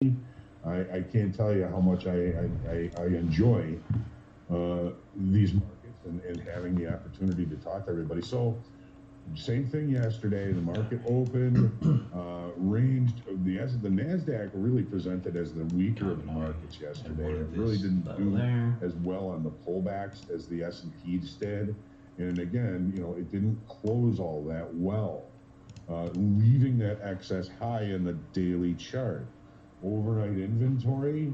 I can't tell you how much I enjoy these markets and having the opportunity to talk to everybody. So, same thing yesterday. The market opened, ranged. The Nasdaq really presented as the weaker of the markets yesterday. It really didn't do as well on the pullbacks as the S&Ps did. And again, it didn't close all that well, leaving that excess high in the daily chart. Overnight inventory,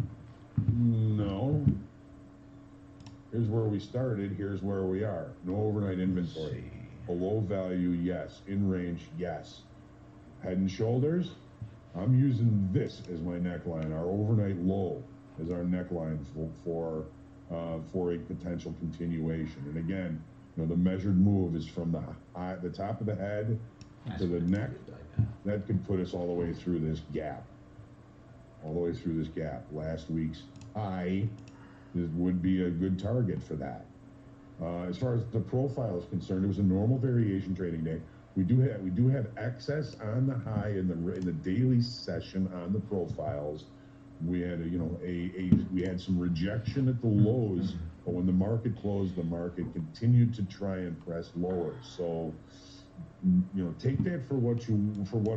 no. Here's where we started. Here's where we are. No overnight inventory. Below value, yes. In range, yes. Head and shoulders, I'm using this as my neckline. Our overnight low is our neckline for a potential continuation. And again, the measured move is from the top of the head to the neck. That could put us all the way through this gap. Last week's high would be a good target for that. As far as the profile is concerned, it was a normal variation trading day. We do have excess on the high in the daily session on the profiles. We had we had some rejection at the lows, but when the market closed, the market continued to try and press lower. So take that for what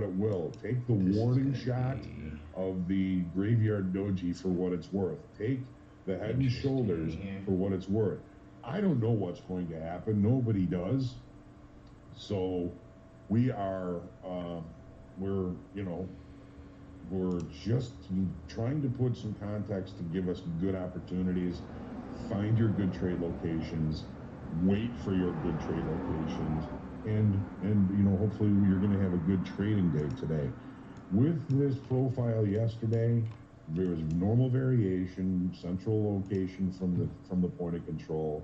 it will. Take the warning shot of the graveyard doji for what it's worth. Take the head and shoulders for what it's worth. I don't know what's going to happen. Nobody does. So we are we're just trying to put some context to give us good opportunities. Find your good trade locations. Wait for your good trade locations. And hopefully you're going to have a good trading day today. With this profile yesterday, there was normal variation, central location from the point of control.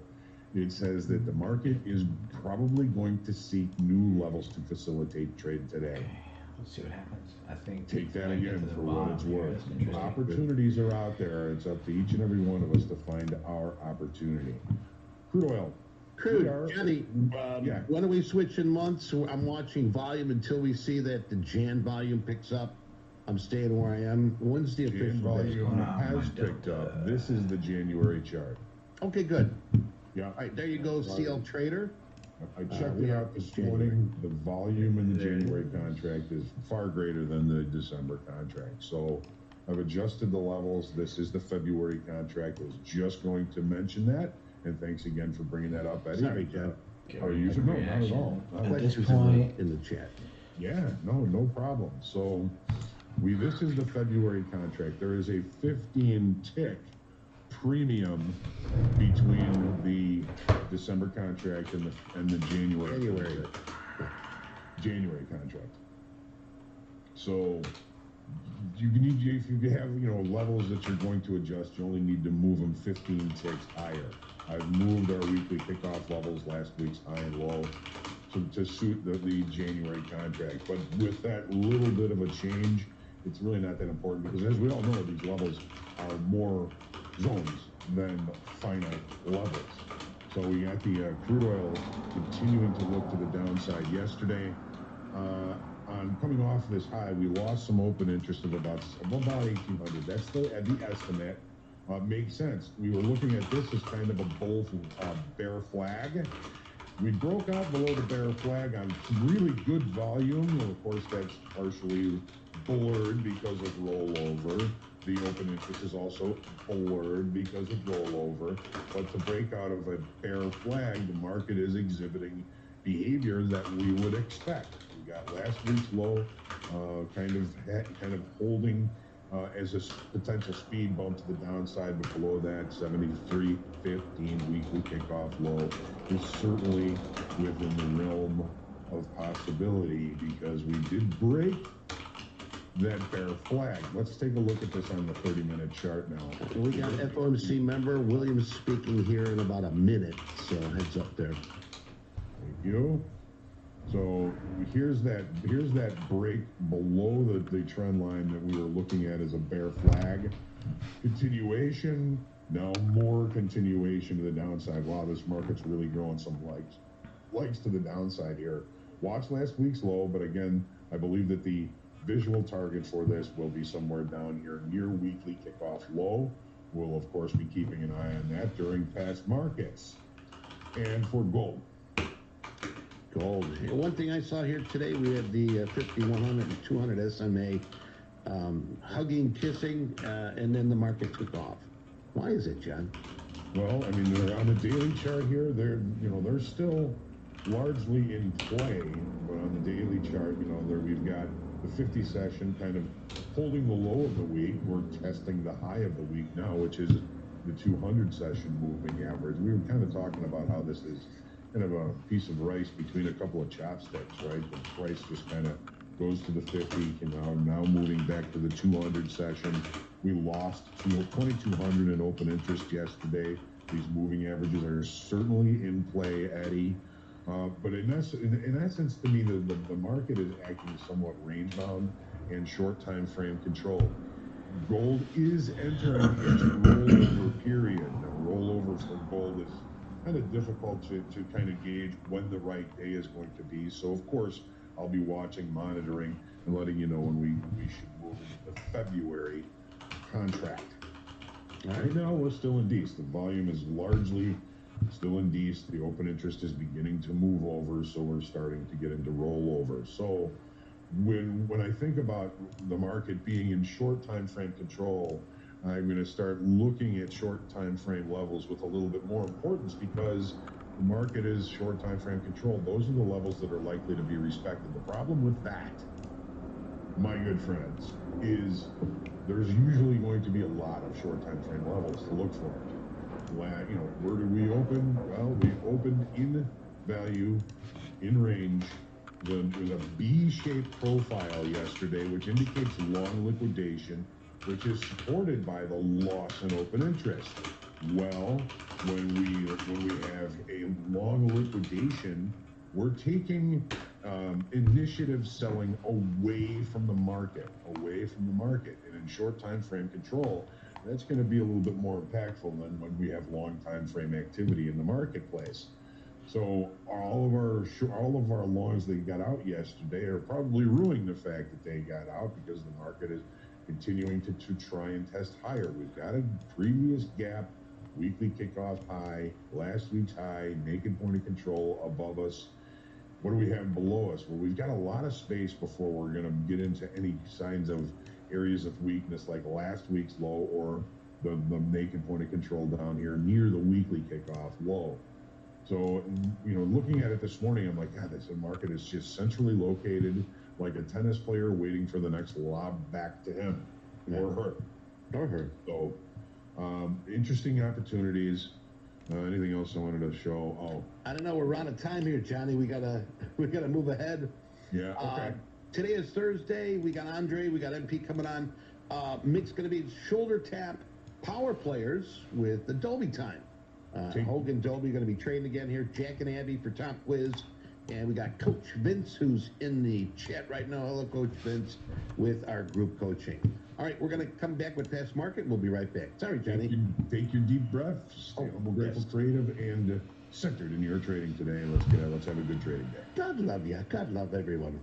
It says that the market is probably going to seek new levels to facilitate trade today. Okay. Let's see what happens. I think take that again for what it's worth. Opportunities are out there. It's up to each and every one of us to find our opportunity. Crude oil. Johnny, when are we switching months? I'm watching volume until we see that the Jan volume picks up. I'm staying where I am. When's the official volume has picked up. This is the January chart. Okay, good. Yeah. All right, there you go, CL Trader. I checked it out this morning. The volume in the January contract is far greater than the December contract. So I've adjusted the levels. This is the February contract. I was just going to mention that. And thanks again for bringing that up, Eddie. Sorry, John. How are you? No, not at all. At this point in the chat. Yeah, no problem. So this is the February contract. There is a 15-tick premium between the December contract and the January contract. So you need, if you have levels that you're going to adjust, you only need to move them 15 ticks higher. I've moved our weekly kickoff levels, last week's high and low, to suit the January contract. But with that little bit of a change, it's really not that important because, as we all know, these levels are more zones than finite levels. So we got the crude oil continuing to look to the downside yesterday. On coming off this high, we lost some open interest of about 1,800. That's the estimate. Makes sense. We were looking at this as kind of a bear flag. We broke out below the bear flag on some really good volume. Well, of course, that's partially blurred because of rollover. The open interest is also blurred because of rollover. But to break out of a bear flag, the market is exhibiting behavior that we would expect. We got last week's low, kind of holding as a potential speed bump to the downside, but below that, 73.15 weekly kickoff low is certainly within the realm of possibility because we did break that bear flag. Let's take a look at this on the 30-minute chart now. We got FOMC member Williams speaking here in about a minute, so heads up there. Thank you. So here's that break below the trend line that we were looking at as a bear flag. Continuation, now more continuation to the downside. Wow, this market's really growing some legs to the downside here. Watch last week's low, but again, I believe that the visual target for this will be somewhere down here near weekly kickoff low. We'll, of course, be keeping an eye on that during past markets. And for gold. Gold. One thing I saw here today, we had the 50, 100, and 200 SMA hugging, kissing, and then the market took off. Why is it, John? Well, I mean, they're on the daily chart here. They're still largely in play, but on the daily chart, there we've got the 50 session kind of holding the low of the week. We're testing the high of the week now, which is the 200 session moving average. We were kind of talking about how this is kind of a piece of rice between a couple of chopsticks, right? The price just kind of goes to the 50, and now moving back to the 200 session. We lost 2,200 in open interest yesterday. These moving averages are certainly in play, Eddie. But in essence, to me, the market is acting somewhat range bound and short time frame control. Gold is entering its rollover period. Now, rollover for gold is kind of difficult to kind of gauge when the right day is going to be. So, of course, I'll be watching, monitoring, and letting you know when we should move into the February contract. Right now, we're still in D's. The volume is largely still in D's. The open interest is beginning to move over, so we're starting to get into rollover. So when I think about the market being in short time frame control, I'm going to start looking at short time frame levels with a little bit more importance, because the market is short time frame control. Those are the levels that are likely to be respected. The problem with that, my good friends, is there's usually going to be a lot of short time frame levels to look for. Where did we open? Well, we opened in value, in range. There's a B-shaped profile yesterday, which indicates long liquidation, which is supported by the loss in open interest. Well, when we have a long liquidation, we're taking initiative selling away from the market. And in short time frame control, that's going to be a little bit more impactful than when we have long time frame activity in the marketplace. So all of our longs that got out yesterday are probably ruining the fact that they got out, because the market is continuing to try and test higher. We've got a previous gap, weekly kickoff high, last week's high, naked point of control above us. What do we have below us? Well, we've got a lot of space before we're going to get into any signs of areas of weakness like last week's low or the naked point of control down here near the weekly kickoff low. So, looking at it this morning, I'm like, God, this market is just centrally located, like a tennis player waiting for the next lob back to him or her. So, interesting opportunities. Anything else I wanted to show? Oh, I don't know. We're out of time here, Johnny. We gotta move ahead. Yeah. Okay. Today is Thursday. We got Andre. We got MP coming on. Mick's going to be shoulder tap power players with Adobe time. Hogan Dolby going to be trading again here. Jack and Abby for Top Quiz. And we got Coach Vince, who's in the chat right now. Hello, Coach Vince, with our group coaching. All right, we're going to come back with Past Market. We'll be right back. Sorry, Johnny. Take your deep breath. Stay humble, grateful, creative, and centered in your trading today. And let's have a good trading day. God love you. God love everyone.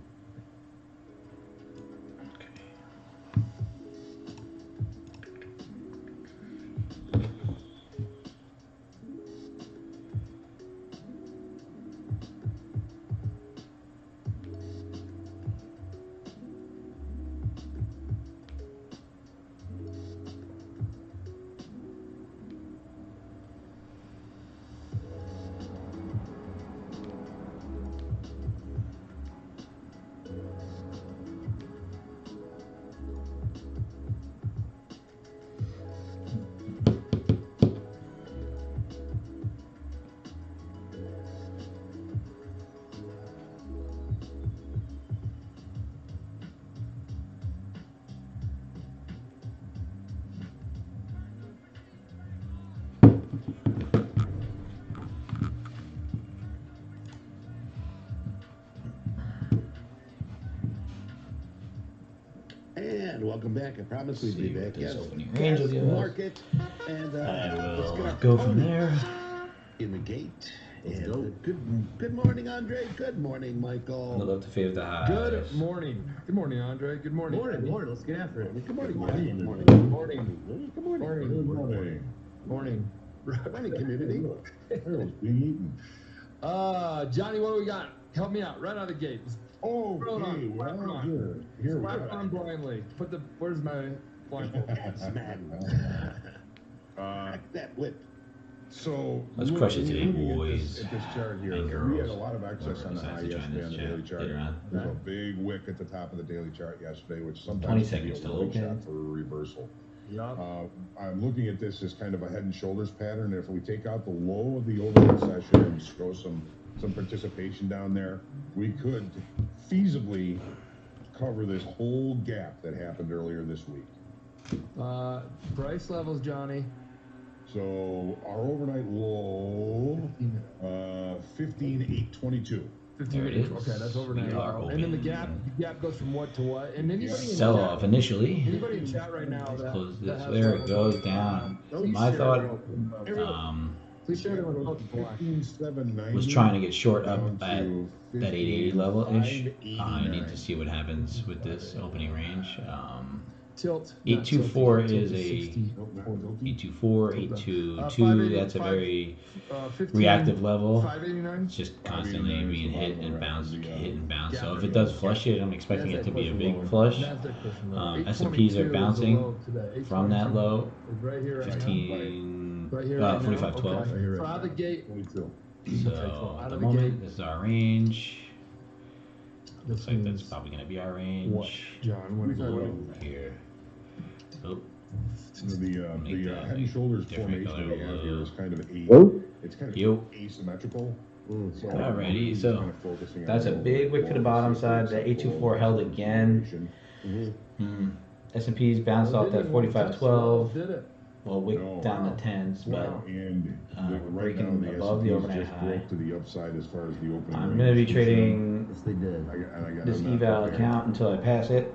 And welcome back. I promise we'd be back. Yes, range will give us. Market, and I let's get will our go from there. in the gate. And good morning, Andre. Good morning, I'd Michael. love to favor the highs. Good morning. Good morning, Andre. Good morning. Morning. Let's get after it. Good morning, Good Good morning. Good morning. Good morning. Good morning. Morning. Good morning, community. Harold's being eaten. Johnny, what do we got? Help me out right out of the gate. Oh, Throw it okay. on. Well, Slap it on. here we Slap it on go. blindly. Where's my blindfold? Smack that whip. So Let's crush it today, looking boys at this chart here, and we girls. had a lot of excess on the high Besides yesterday on the join daily this chart. chat later on. There's a big wick at the top of the daily chart yesterday, which 20 sometimes can be a seconds till low okay. shot for a reversal. Yup. I'm looking at this as kind of a head and shoulders pattern. If we take out the low of the overnight session and show some participation down there, we could feasibly cover this whole gap that happened earlier this week. Price levels, Johnny. So our overnight low, 15,822. There it is. Okay, that's overnight. We are And then the open. gap goes from what to what? And anybody in Sell chat, off initially. Anybody in chat right now that, Close that this. has There a- it goes down. please My share thought, it. Please share it with folks black. 15,790 was trying to get short up down at to that 880 level ish. 15,589. I need to see what happens with this opening range. Tilt. 824 not tilt, is tilt a- 60. 824, 822. That's a very reactive level. 589. It's just constantly being hit and bounce, hit and bounce. So if it does flush it, I'm expecting it to be a big flush. S&Ps are bouncing from that low. Right here, right now. 15, Right here, right now. 45.12. Okay. So out of the gate. 22. So Out at of the the moment, gate. this is our range. Looks This like that's means probably going to be our what, range. John? What are you Here. Oh, The Make that head and shoulders different formation we color have here low. is kind of it's kind of Yo. asymmetrical. So Alrighty, I'm so kind of focusing on that's a little big bit wick to the more bottom safety side. The and 824 held again. information. S&Ps bounced off that 45.12. Did it? Well, wick No. down the 10s, but Well, and we're right now breaking the above the S&Ps overnight just high. broke to the upside as far as the opening. I'm range going to be is trading Yes, they did. concerned. I got this I'm not eval prepared. account until I pass it.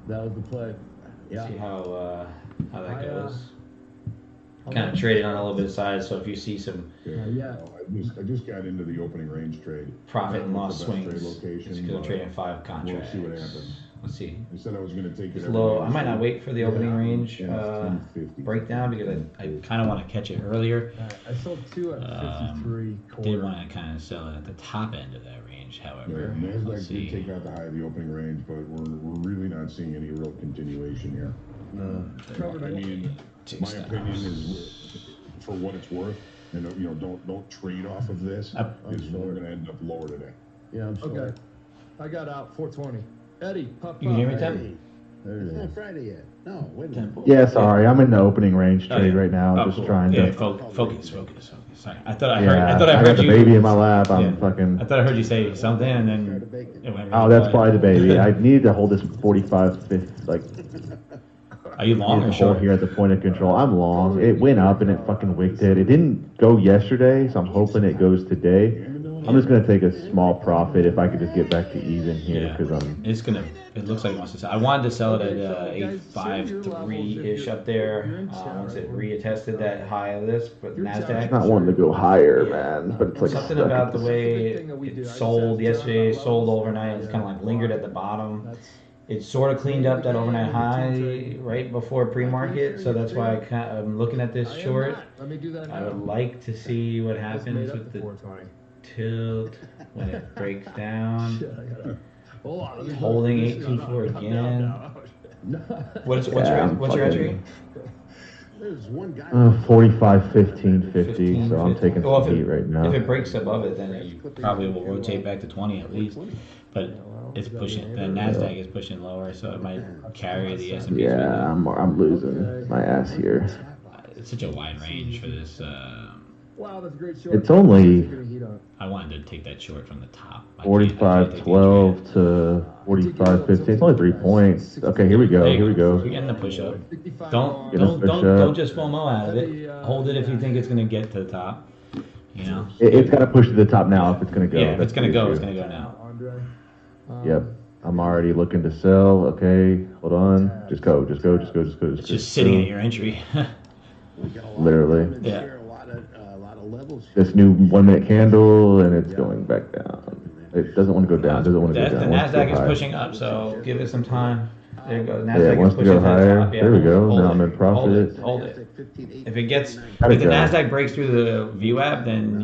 That was the play. Yeah. See how that I, goes. Kind of traded on a little bit of size, so if you see some Yeah. Yeah. I just got into the opening range trade. profit and Not loss the best trade swings, location, it's because I'm but trading 5 We'll contracts. see what happens. Let's see. I said I was going to take it. It's every low. day I might this not week. wait for the opening range Yeah, it's 10.50. breakdown because I kind of want to catch it earlier. I sold two at 53 Did quarter. want to kind of sell it at the top end of that range, Yeah, however. Let's Nasdaq did see. take out the high of the opening range, but we're really not seeing any real continuation here. Covered I it. mean, Tick my stops. opinion is, for what it's worth, and don't trade off of this. Is we're going to end up lower today. Yeah, I'm sorry. Okay. I got out 420. Eddie, puff, You can hear me, puff. Tim? Hey, There it it's not is. Friday yet. No, wait a minute. Yeah, sorry, I'm in the opening range Oh, trade yeah. right now, Oh, just cool. trying Yeah, to. focus. Sorry. I thought I Yeah, heard. I got the you. baby in my lap. I'm Yeah. fucking. I thought I heard you say something, and then Started baking. it went. Oh, really that's quiet. probably the baby. I needed to hold this 45, 50, like Are you long needed or to hold short? here at the point of control. I'm long. It went up and it fucking wicked it. It didn't go yesterday, so I'm hoping it goes today. I'm just gonna take a small profit if I could just get back to even here Yeah. because I'm. It's gonna. It looks like it wants to sell. I wanted to sell it Okay, at so guys, share your levels 853-ish if up there. you're in chat Once it right now. reattested that high of this, but You're in chat. Nasdaq. Not wanting to go higher, man, but it's like Something stuck about at the this- way That's the big thing that we do. I it just sold asked yesterday, John sold about overnight. It's levels. kind of like lingered at the bottom. That's It sort of cleaned up that overnight high right before pre-market, so that's why I'm looking at this I am short. not. Let me do that now. I would like to see what Just made happens up with the the 420. tilt when it breaks down. Shit, I gotta. Hold on. let me- Holding this- 824 I'm down again. now. What's Yeah, your I'm what's your fucking- entry? There's one guy. 45, 15, 50, so I'm 15. taking Well, some heat right now. If it breaks above it, then you probably will rotate back to 20 at least. But it's pushing. The Nasdaq is pushing lower, so it might carry the S&P. Yeah, I'm losing my ass here. It's such a wide range for this. Wow, that's a great short. It's only Taking a heat on it. I wanted to take that short from the top. I can't take 45, the 12 to 45, 15. It's only 3 points. Okay, here we go. There you Here we go. You're getting the push up. 55 Don't on. Get a push up. don't just FOMO out of it. Hold it if you think it's gonna get to the top. You know. It's got to push to the top now if it's going to go. Yeah, if That's it's gonna the go, issue. it's gonna go now. Andre. Yep. I'm already looking to sell. Okay, hold on. Just go. Just go. It's just sitting at your entry. We got a lot Literally. of comments Yeah. here, a lot of this new 1 minute candle, and it's going back down. It doesn't want to go down. Doesn't want to go down. The It wants to go Nasdaq is high. pushing up, so give it some time. There you go. Yeah, Nasdaq it wants is to pushing go to the higher. top. Yeah, There we go. hold Now it. I'm in profit. Hold it. If it gets, Gotta if the go. Nasdaq breaks through the VWAP, then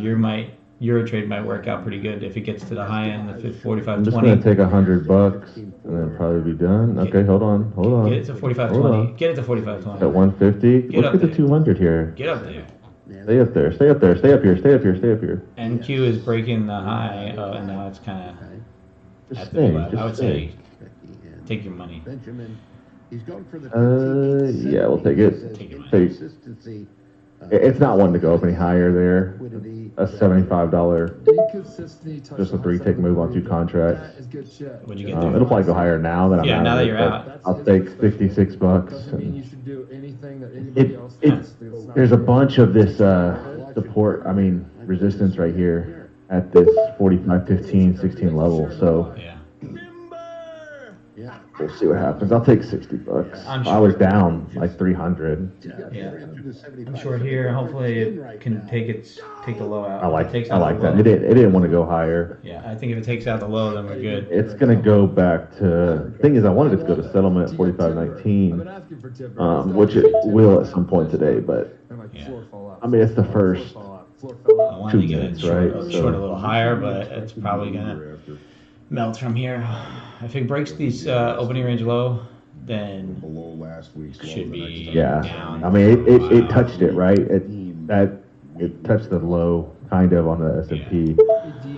your trade might work out pretty good. If it gets to the high end, the 45.20. I'm just gonna take $100 and then probably be done. Okay, hold on. Get it to Hold 45.20. on. Get it to 45.20. At 150. Get up Look at the there. 200 here. Get up there. Stay up there. Stay up there. Stay up here. Stay up here. Stay up here. NQ is breaking the high, and now it's kind of Just at the stay. VWAP. I would Just say stay. take your money. Benjamin, he's going for the Yeah, we'll take it. Take your money. Take. consistency. It's not one to go up any higher there. A $75, Inconsistency. just a 3-tick move on 2 contracts. That is good shit. What'd you get there? It'll probably go higher now that I'm Yeah, out. now of that it, you're but out. I'll take $56. Doesn't mean you And should do anything that anybody else it does. It's not there's a fair. bunch of this support. I mean resistance right here at this 45, 15, 16 level. So Yeah. Yeah. we'll see what happens. I'll take $60. I'm I was down like 300. Yeah. I'm short here. Hopefully it can take the low out. I like If it takes I out like the that. low- It didn't want to go higher. Yeah, I think if it takes out the low, then we're good. It's gonna go back to. Thing is, I wanted it to go to settlement at 45.19, I've been asking for tip. which it will at some point today. But And like Yeah. floor fall out. I mean, it's the first. Floor fell I out. wanted to 2 get it minutes, short, right? short a So- little higher, but it's probably gonna melt from here. If it breaks these opening range low, then Below last week's low Should the next be- time. Yeah, Down. I mean, it touched it right. It touched the low kind of on the S&P.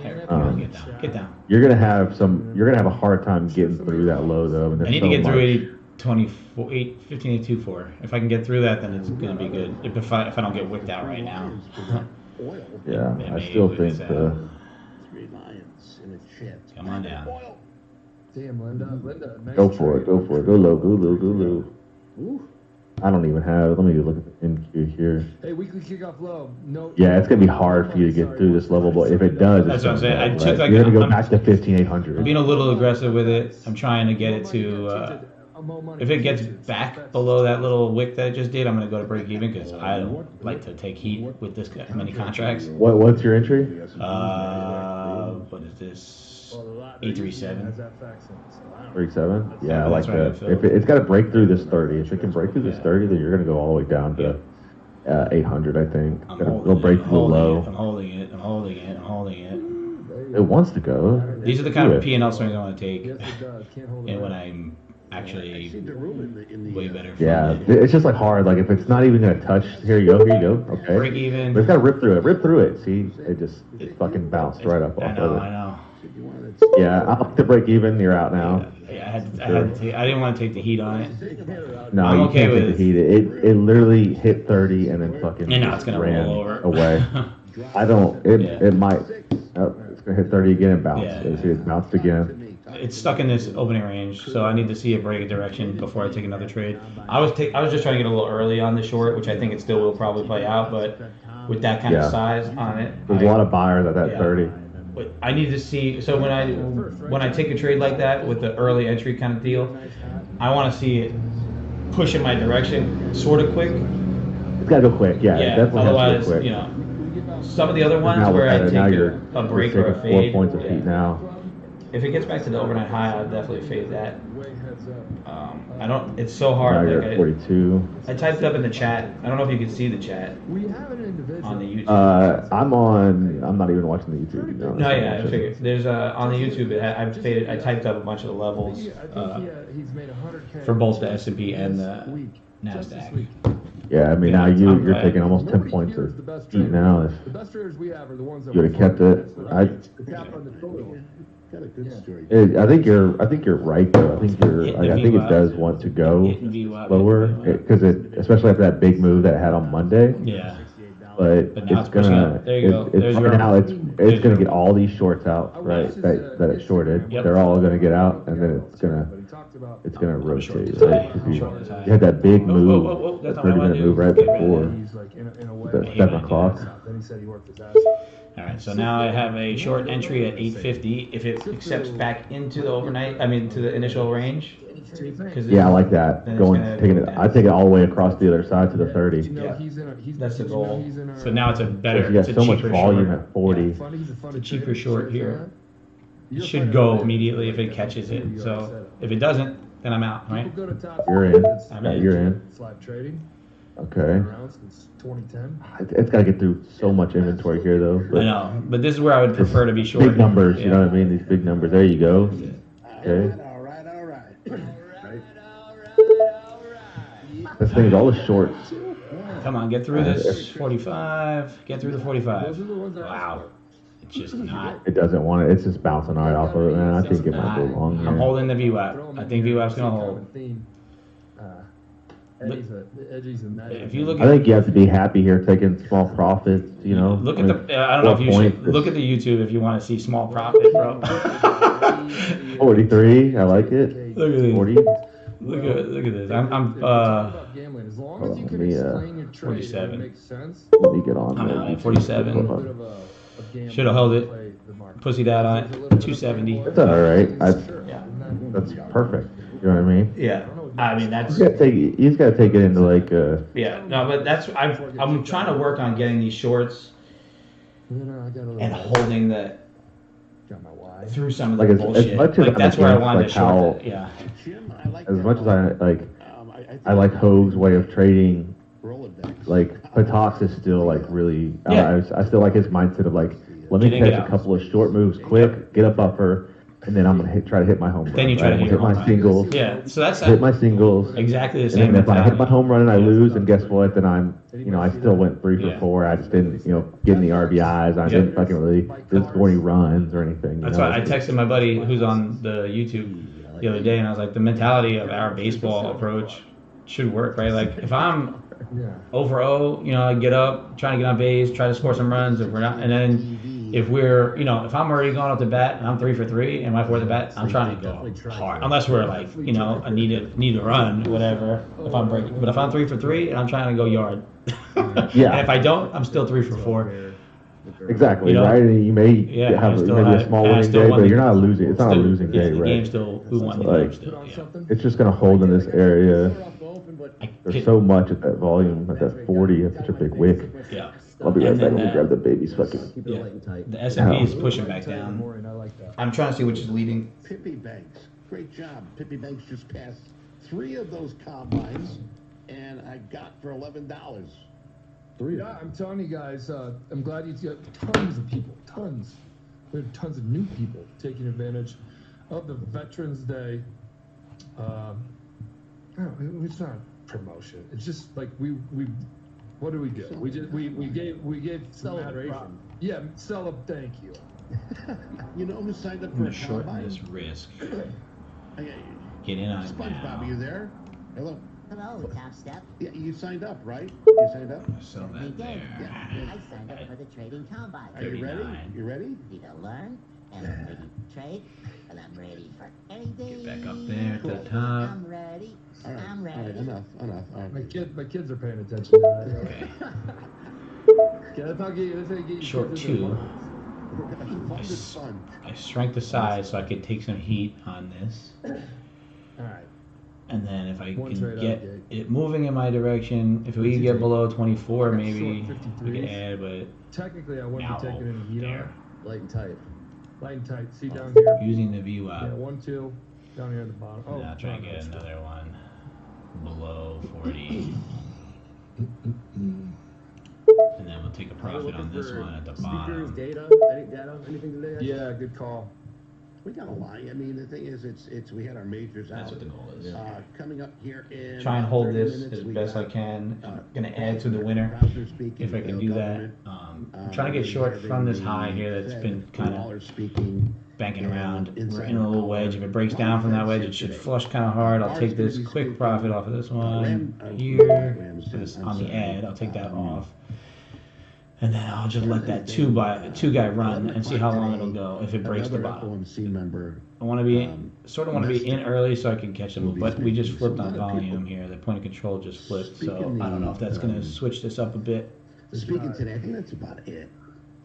here, Um, get down. You're gonna have a hard time getting through that low though. And I there's need to so get through much. 15, 824. If I can get through that, then it's gonna be good. If I don't get wicked out right now. Yeah, It I may still wick think us out. the. 3 lions in a shed. Come on down. Damn, Linda. Nice Go for trade. it. Go for it. Go low. Go low. Go low. I don't even have. Let me look at the NQ here. Hey, weekly kickoff low. No. Yeah, it's gonna be hard for you to get through this level, but if it does, That's it's what I'm saying. I gonna go, took right? like You're gonna go I'm- back to I'm 15,800. being a little aggressive with it. I'm trying to get it to. If it gets back below that little wick that I just did, I'm gonna go to break even because I don't like to take heat with this many contracts. What's your entry? What is this? 837. 37. Yeah, I like That's right, that. Phil. If it's got to break through this 30, if it can break through this 30, then you're gonna go all the way down to 800. I think it'll break through the low. I'm holding it. I'm holding it. I'm holding it. It wants to go. These are the kind Do of it. P&L swings I want to take, Yes, it does. Can't hold it. and when back. I'm I actually see the room in the way better. from Yeah, it. it's just like hard. Like if it's not even gonna touch, here you go. Here you go. Okay. Break even. But it's got to rip through it. Rip through it. See, it fucking bounced right up I off know. of I it. know. Yeah, up to break even. You're out now. Yeah, I had to take, I didn't want to take the heat on it. No, I'm you okay can't with take it. the heat. It literally hit 30 and then fucking And now it's gonna ran roll over. away. I don't. It Yeah. it might. Oh, it's gonna hit 30 again and bounce. Yeah. You see, it bounced again. It's stuck in this opening range, so I need to see it break a direction before I take another trade. I was just trying to get a little early on the short, which I think it still will probably play out, but with that kind of Yeah. size on it, There's a lot of buyers at that Yeah. 30. but I need to see. So when I take a trade like that with the early entry kind of deal, I want to see it push in my direction sort of quick. It's gotta go quick. Yeah, it Yeah. definitely Otherwise, has to go quick. you know, some of the other ones Now where look I at it. Now take you're a break you're or a taking 4 fade. points of yeah. heat now. If it gets back to the overnight high, I'll definitely fade that. Way heads up. I don't. It's so Now hard. you're Like at 42. I typed up in the chat. I don't know if you can see the chat We have an individual. on the YouTube. I'm not even watching the YouTube. to be honest. No, I'm yeah, I watching- figured. There's on the YouTube. I typed up a bunch of the levels I think he's made 100K for both the S&P and the this week. Just this Nasdaq. week. Yeah, I mean Yeah, now I'm you're glad. taking almost 10 Nobody points here of is the best heat trader. now. The best traders we have are the ones that You would've kept it. I Tap on the shoulder. Got a good story. I think you're right though. I think I think it does want to go Hitting VWAP. lower because especially after that big move that it had on Monday. Yeah. But But now it's it's pushing gonna up. There you go. it's There's right your- now it's there's gonna your- get all these shorts out right that it shorted. Yep. They're all gonna get out and then But he talked about it's gonna short rotate this right. high. 'Cause You Short this high. you had that big Whoa, move, whoa, whoa, that's the not what I 30-minute do. move right Get rid of before. that. he's like in a way. The hate 7 when I do o'clock. that. Then he said he worked his ass. All right, so now I have a short entry at 850. If it accepts back into the overnight, I mean to the initial range. Yeah, I like that. Then it's Going, gonna taking go it. down. I take it all the way across the other side to the 30. Yeah. That's the did you know goal. he's in our, So now it's a better, You got it's a so much cheaper volume short. at 40. Yeah. He's a funny It's a cheaper trader. short here. You're It a should funny go trader. immediately if it catches it. So if it doesn't, then I'm out, right? People go to top. You're in. I'm Yeah, in. you're in. Slab trading. Okay. Around since 2010. It's got to get through so much inventory here, though. I know, but this is where I would prefer to be short. Big numbers, you Yeah. know what I mean? These big numbers. There you go. Okay. All right. This thing is all the shorts. Come on, get through this 45. Get through the 45. Those are the ones I asked Wow. It's just not. It doesn't want it. It's just bouncing right off of it, man. I think it might go long I'm here. holding the for. VWAP. I think VWAP's going to hold. If you look I at think you have to be happy here, taking small profits, you know? look at the I don't know if you should look at the YouTube if you want to see small profit, bro. 43, I like it. Look at this. 40. Look at this. I'm gambling. As long Hold as you on, can let me, explain your trade, 47. it makes sense. Let me get on I'm there. out at 47. A bit of a gambling Should have held it. play the market. Pussy dad on it. 270. That's all right. Yeah. That's perfect. You know what I mean? Yeah. I mean that's You just gotta take it into like yeah. No, but that's I'm trying to work on getting these shorts and holding the Got my Y. through some of Like the as bullshit. much as Like I'm that's where I against, wanted like, to short how- it. Yeah. Jim, I like as that much as one. I like think I like Hoag's way of trading. Rolodex. Like Patox is still like really. Yeah. I still like his mindset of like, let me Get in, get catch out. a couple of short moves quick, get a buffer, and then I'm gonna try to hit my home run. Then you try right? to I'm hit gonna your hit home my run. singles, Yeah. So that's hit my singles, exactly the and same then if I hit my mentality. home run and I lose, and guess what? Then I'm, I still went 3 for Yeah. 4. I just didn't, get any RBIs. I didn't fucking really didn't score any runs or anything. That's why I texted my buddy who's on the YouTube the other day, and I was like, the mentality of our baseball approach should work, right? Like if I'm Yeah. 0-for-0, I get up, trying to get on base, try to score some runs. If we're not, and then if we're, if I'm already going up to bat and I'm 3 for 3 and my 4th at bat, I'm trying to go hard. Unless we're like, I need to run, whatever. If I'm breaking, but if I'm 3 for 3 and I'm trying to go yard, Yeah. and if I don't, I'm still 3 for 4. Exactly, You know? right? And you may Yeah, have I still maybe had- a small and I winning still day, won but the- you're not losing. It's not a losing day, The right? game still, we won the Like- game still. Yeah. It's just gonna hold in this area. I There's hit- so much at that volume, at that 40. It's such a big wick. yeah. I'll be right And back. then Let me that- grab the baby's fucking. Yeah. The S&P is pushing back down. I like that. I'm trying to see which is leading. Pippi Banks. Great job. Pippi Banks just passed 3 of those combines, and I got for $11. Yeah, I'm telling you guys, I'm glad you got tons of people, tons. We have tons of new people taking advantage of the Veterans Day. It's not promotion. It's just like we what do we do? We gave Celebration. Yeah, thank you. You know who signed up I'm for gonna a shorten combine? this risk. Okay. Get in on it SpongeBob, are you now. there? Hello. Hello, Top Step. Yeah, you signed up, right? You signed up? Sell We that did. there. I signed up for the trading combine. Are you ready? 39. You ready? Ready to learn, and I'm ready to trade, and I'm ready for anything. Get back up there at the top. I'm ready. All right. I'm All ready. right. Enough. All right. My kids are paying attention now. Okay. Okay, that's how get your Short kids into 2. Fun is fun. I shrank the size so I could take some heat on this. All right. And then if I One can trade get out, Gate. it moving in my direction, if we can get below 24, maybe Short we can 53s. add, but Technically, I wouldn't now be taking any heat there. on. Light and tight. Light and tight. See down here. Using the view Yeah, up. 1, 2. Down here at the bottom. Oh, Now try to get that's another one below 40. And then we'll take a profit on this one at the Speakers, bottom. data, anything today? Yeah, good call. We got a lie. I mean, the thing is, it's we had our majors That's out. what the goal is. Coming up here in Try and hold 30 this minutes, as we best I got, can. I'm gonna add to the winner Rouser speaking, if I can Bill do that. Government. I'm trying to get short from this high here that's been kind of Waller speaking. banking and around. We're inside in a little the wedge. If it breaks power. down from that wedge, it should flush kind of hard. I'll take this quick profit off of this one here. This on the ad, I'll take that off. And then I'll just let that two guy run and see how long it'll go if it breaks the Another bottom. FOMC member. I want to be want to be in early so I can catch them, but we just flipped on volume here. The point of control just flipped, so I don't know if that's going to switch this up a bit. Speaking today, I think that's about it.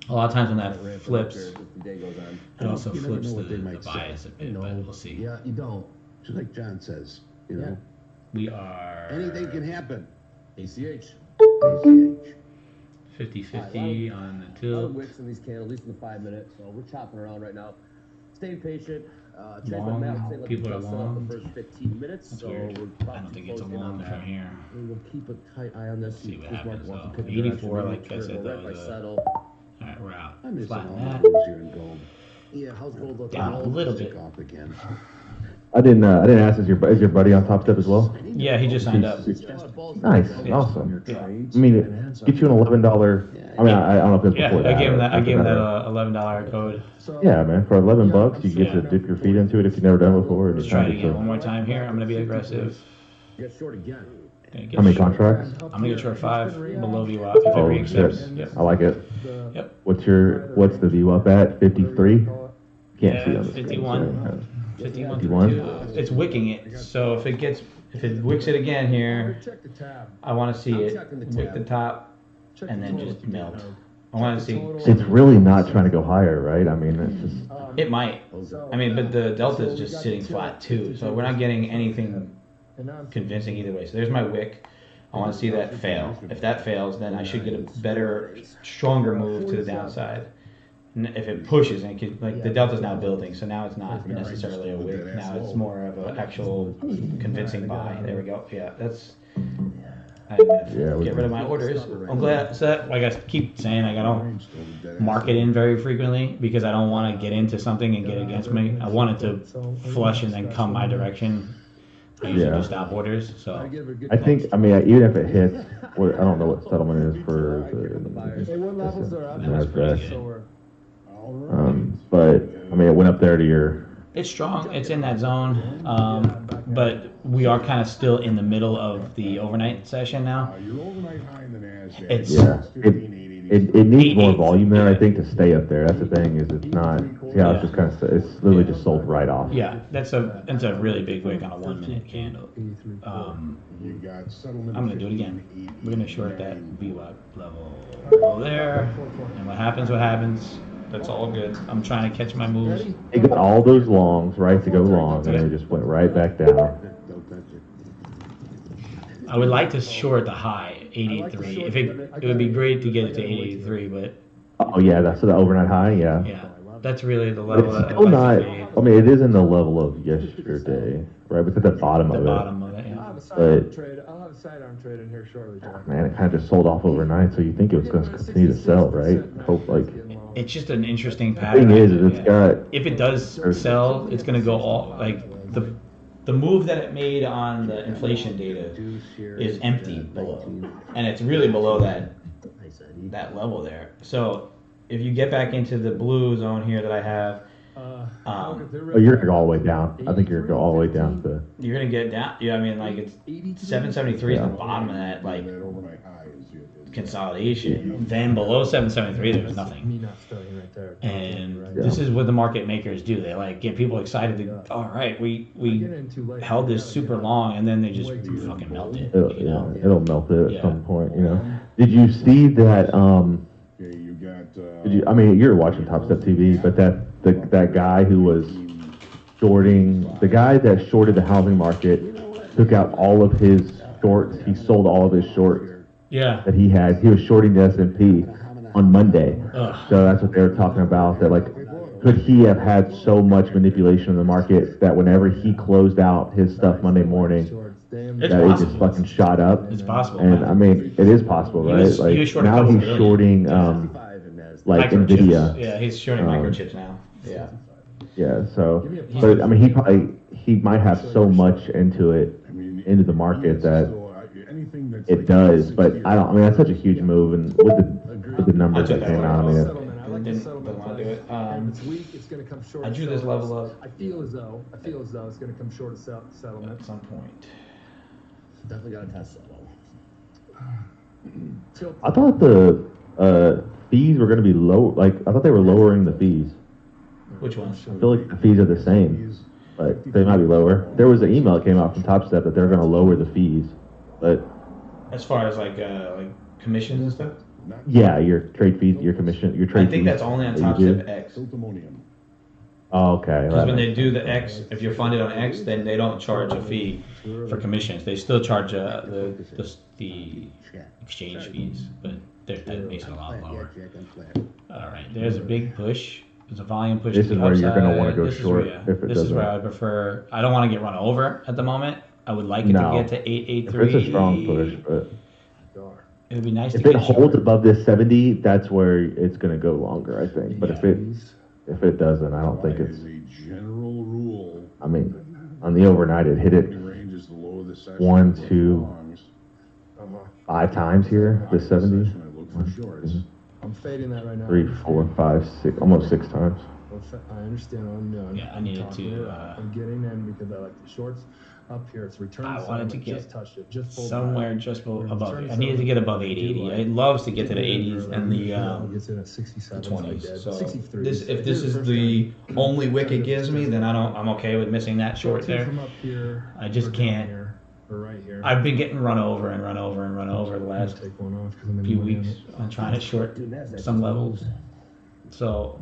A lot of times when that Ramp it up flips, there as the day goes on. it also You never flips know what they the might say. bias a bit, No. but we'll see. Yeah, you don't. Just like John says, you know, We are anything can happen. ACH. ACH. 50-50 on the A lot of tilt. wicks in these candles, at least in the 5 minutes. So we're chopping around right now. Staying patient. Trade Long, my math, say let people the are dust out long. the first 15 minutes. That's so weird. we're I about don't to think it's a close in long on from that. here. We will keep a tight eye on this. See what This market happens, wants to though. pick a 84, direction. like I We're said, gonna that right by was a- settle. Alright, we're out. I'm missing Flatten all that. the moves here in gold. Yeah, how's gold looking? Down a Gold? little Stick bit. off again. I didn't ask, is your buddy on Top Step as well? Yeah, he just signed up. Nice, Yeah. awesome. Yeah. I mean, get you an $11. I mean, I don't know if it's Yeah, before that. I gave him that. I after gave him that or- $11 code. So, Yeah, man, for $11, you get Yeah. to dip your feet into it if you've never done it before. Let's try it again one more time here. I'm gonna be aggressive. Get short again. Gonna get How many short. contracts? I'm gonna get short 5 below VWAP if it Oh, re-accepts. shit. Yep. I like it. Yep. What's the view up at? 53? Can't see Yeah, on the screen, 51. sorry. 51. 51? It's wicking it. So if it wicks it again here, check the tab. I want to see I'm it checking the wick tab. the top Check and the then total just if you melt. can. I want to see. It's really not trying to go higher, right? I mean, it's just. It might. So, I mean, but the delta so is we just got sitting the flat tilt, too, so we're not getting anything and now I'm convincing either way. So there's my wick. I want to see that fail. If that fails, then I should get a better, stronger move to the downside. If it pushes and it can, like the delta's now building, so now it's not necessarily a wick. Now it's more of an actual convincing buy. There we go. Yeah, that's. I'm gonna get rid of my orders. I'm glad. So that, like I keep saying, like I don't mark it in very frequently because I don't want to get into something and get against me. I want it to flush and then come my direction. I usually Yeah. do stop orders. So I think, I mean, even if it hits, I don't know what settlement is for Hey, what levels are up? the NASDAQ. So we're But, I mean, it went up there to your, it's strong. It's in that zone. But we are kind of still in the middle of the overnight session now. Your overnight high in the NASDAQ. It's- yeah, it needs more 88. volume there, I think, to stay up there. That's the thing, is it's not, see how it's just kind of, it's literally just sold right off. Yeah, that's a really big wick on a 1 minute candle. You got settlement. I'm gonna do it again. We're gonna short that VWAP level below there, and what happens, that's all good. I'm trying to catch my moves. It got all those longs, right, to go long, and it just went right back down. Don't touch it. I would like to short the high, 883. If it would be great to get it to 883, but Oh, yeah, that's the overnight high, yeah. yeah, that's really the But level it's that still I'd not, like to be. I mean, it is in the level of yesterday, right? It's at the bottom The of bottom it. of it. I'll Yeah. have a sidearm But- trade. I'll have a sidearm trade in here shortly, Joe. Man, it kind of just sold off overnight, so you think it was going to continue to sell, right? Hope, like, It's just an interesting the pattern. thing is it's got, If it does sell, it's gonna go all like the move that it made on the inflation data is empty below, and it's really below that level there. So if you get back into the blue zone here that I have, oh, you're going to go all the way down. I think you're going to go all the way down to, you're gonna get down. Yeah, I mean like it's 773 is the bottom of that like That overnight high is consolidation. Then below 773, there's nothing. Me not starting right there. And this is what the market makers do. They like get people excited to, all right, we held this super long, and then they just fucking melt it. You know? it'll melt it Yeah. at some point, you know. Did you see that, Okay, you got. I mean, you're watching Top Step TV, but that guy who was shorting, the guy that shorted the housing market took out all of his shorts. He sold all of his shorts Yeah. that he had. He was shorting the S&P on Monday. Ugh. So that's what they were talking about, that like, could he have had so much manipulation in the market that whenever he closed out his stuff Monday morning, It's that it just possible. fucking shot up? It's possible. And I mean, it is possible, He right? was Like shorting a now couple he's billion. shorting, like Microchips. Nvidia. Yeah, he's shorting microchips now. Yeah. Yeah. So, but I mean, he might have so much into the market that it does. But I don't. I mean, that's such a huge move, and with the numbers that came out, I mean, Settlement. I like the Didn't settlement. wanna do it. If it's weak, it's going to come short. I of drew this settlement. level up. I feel as though it's going to come short of settlement. At some point. Definitely got to test that one. Tilt. I thought the fees were going to be low. Like I thought they were lowering the fees. Which ones? I feel like the fees are the same, but they might be lower. There was an email that came out from Top Step that they're going to lower the fees, but As far as like commissions and stuff. Yeah, your trade fees, your commission, your trade I think fees that's only on that top you step do. X. Oh, okay. Because when they do the X, if you're funded on X, then they don't charge a fee for commissions. They still charge the exchange fees, but that makes it a lot lower. All right, there's a big push. There's a volume push. This to is the where you're going to upside. want to go This is short where, if it This is doesn't. where I prefer. I don't want to get run over at the moment. I would like it to No. get to If 883. it's a strong push, but It'd be nice if to it get holds short. above this 70, that's where it's going to go longer, I think. But if it doesn't, I don't think it's. As a general rule, I mean, on the overnight, it hit it range is the low of the session. 1, 2, 5 times here. The 70. I look for shorts. I'm fading that right now. 3, 4, 5, 6, almost 6 times. I understand what I'm doing. Yeah, I needed to, I'm getting in because I like the shorts. Up here, it's return. I wanted to just get touched it, just pulled somewhere back. just We're above turning it. I needed to get above I do 880. like It loves to get to the 80s and gets in at 67, the so I 20s. did. So 63. this, if I this did is first the time. only wick it gives me, then I'm okay with missing that short Two there. from up here, I just or down can't. here, or right here. I've been getting run over and run over and run over the I'm last gonna take one off 'cause I'm in few money on weeks it. on trying to short some levels. So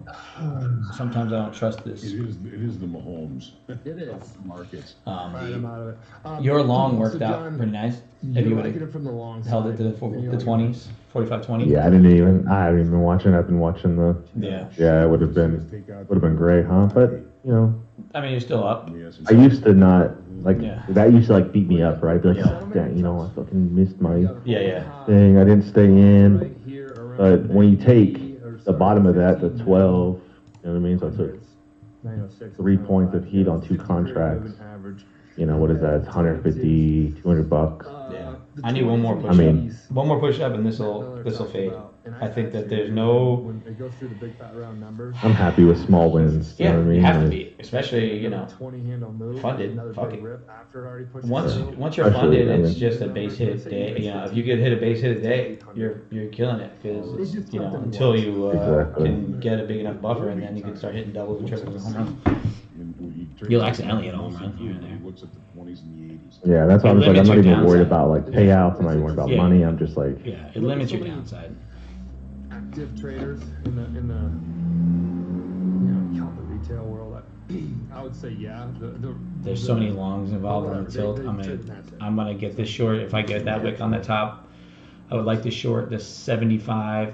sometimes I don't trust this. It is the Mahomes It is. market. All right, I'm out of it. Your long worked so out John, pretty nice. If you you're would liking it have from the long held it side. to the 20s, 45, 20. Yeah, I haven't even been watching. I've been watching the. Yeah. Yeah, it would have been great, huh? But you know, I mean, you're still up. I used to not like Yeah. that. Used to like beat me up, right? Be like, Yeah. oh, dang, you know, I fucking missed my Yeah. thing. I didn't stay in. Right here around But when you take 80, or the sorry, bottom of that, the 15, 12, you know what I mean? So I took 906, 3 points of heat on 2 53 contracts. moving average. You know, what is that? It's 150, $200. Yeah. The I need one more 20s push I mean- up. One more push up and this'll fade. I think that there's no. When it goes through the big fat round numbers. I'm happy with small wins. You know Yeah, what I mean? you have to Like, be, especially 20 handle move. funded, Another fuck big it. rip after it already pushed once through. once you're Especially, funded, I it's mean- just a base hit day. You know, if you could hit a base hit a day, you're killing it because you know until you Exactly. can get a big enough buffer, and then you can start hitting doubles and triples and home runs. You'll accidentally hit a home run here and there. He looks at the 20s and the 80s. Yeah, that's why It I'm like, I'm limits not your even worried downside. about like payouts. I'm not even worried about Yeah. money. I'm just like, Yeah, it limits your downside. Active traders in the call it the retail world. I would say yeah. There's so many longs involved on the tilt. I'm gonna get this short. If I get that wick on the top, I would like to short the 75.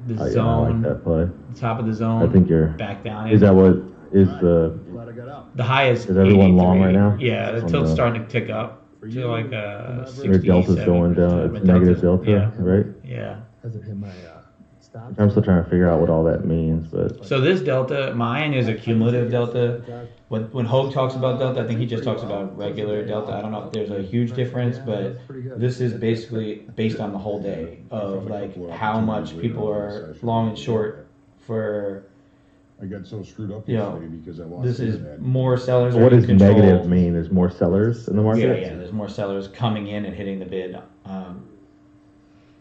The oh, yeah, I zone, like that play. the top of the zone. I think you're. back down. Is that what is the? Glad I got out. The high is everyone long 83. right now? Yeah, the On tilt's the- starting to tick up to like Your 67. delta's going down. It's negative delta, Yeah, right? yeah. Hasn't hit my stop. I'm still trying to figure out what all that means, but So this delta, mine is a cumulative delta. When Hogue talks about delta, I think he just talks about regular delta. I don't know if there's a huge difference, but this is basically based on the whole day of like how much people are long and short for. I got so screwed up You know, yesterday because I lost This is internet. more sellers. what are in does control. negative mean? There's more sellers in the market. Yeah. There's more sellers coming in and hitting the bid.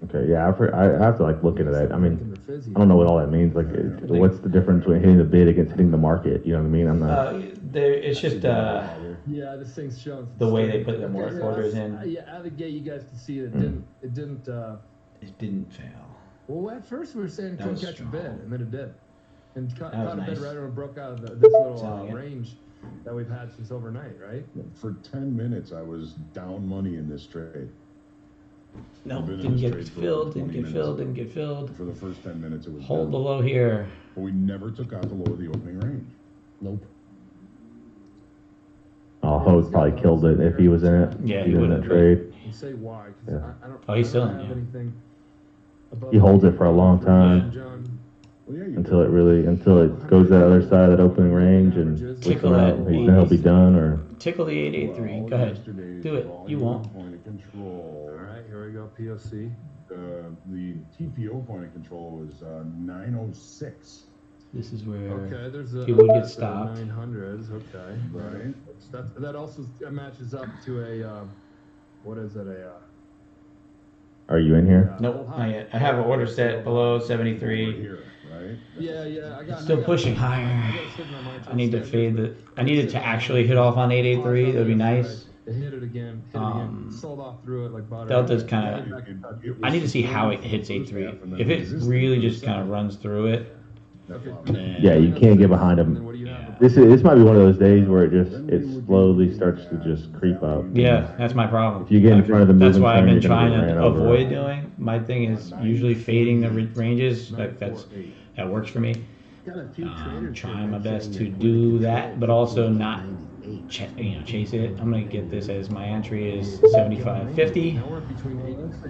Okay, yeah, I have to like look into that. I mean, I don't know what all that means. Like, what's the difference between hitting the bid against hitting the market? You know what I mean? I'm not. It's just Yeah, this thing's showing the way they put the more orders in. Yeah, out of the gate, you guys can see it didn't. It didn't fail. Well, at first we were saying it That couldn't was catch strong. a bid, and then it did, and caught That was a bid nice. right when it broke out of this little Selling it. range that we've had since overnight, right? For 10 minutes, I was down money in this trade. No, I've been in didn't this get trade for filled, over didn't 20 get filled, minutes. didn't get filled. For the first 10 minutes, it was Hold the down. low here. But we never took out the low of the opening range. Nope. Oh, Hogue probably killed it if he was in it. Yeah, he he was in would've. that trade. You say why? 'Cause Yeah. I don't. Oh, he's I still don't in, have yeah. anything above He holds it for a long time. John, Well, yeah, you Until it goes to the other side of that opening range and Tickle looks that then he'll be done or Tickle the 883. Go ahead. Do it. You won't. Point of control. all right, here we go. POC. The TPO point of control was 906. This is where Okay, there's a. he would get that's a stopped. 900s. Okay. Right. That also matches up to a. What is it? are you in here? Nope, not yet. I have an order set below Over 73. here, right? Yeah. I got. Still pushing higher. got a signal on my I need to chest. fade the. I needed to actually hit off on 883. That would be nice. It hit it again. Sold off through it like butter. Delta's kind of. I need to see how it hits 8.3. If it really just kind of runs through it. Yeah, you can't get behind him. This might be one of those days where it slowly starts to just creep up. Yeah, that's my problem. If you get in front of the that's moving why I've train, been you're gonna trying get to ran over. avoid doing. My thing is usually fading the ranges. Like that works for me. Trying my best to do that, but also not chase it. I'm gonna get this as my entry is 75.50,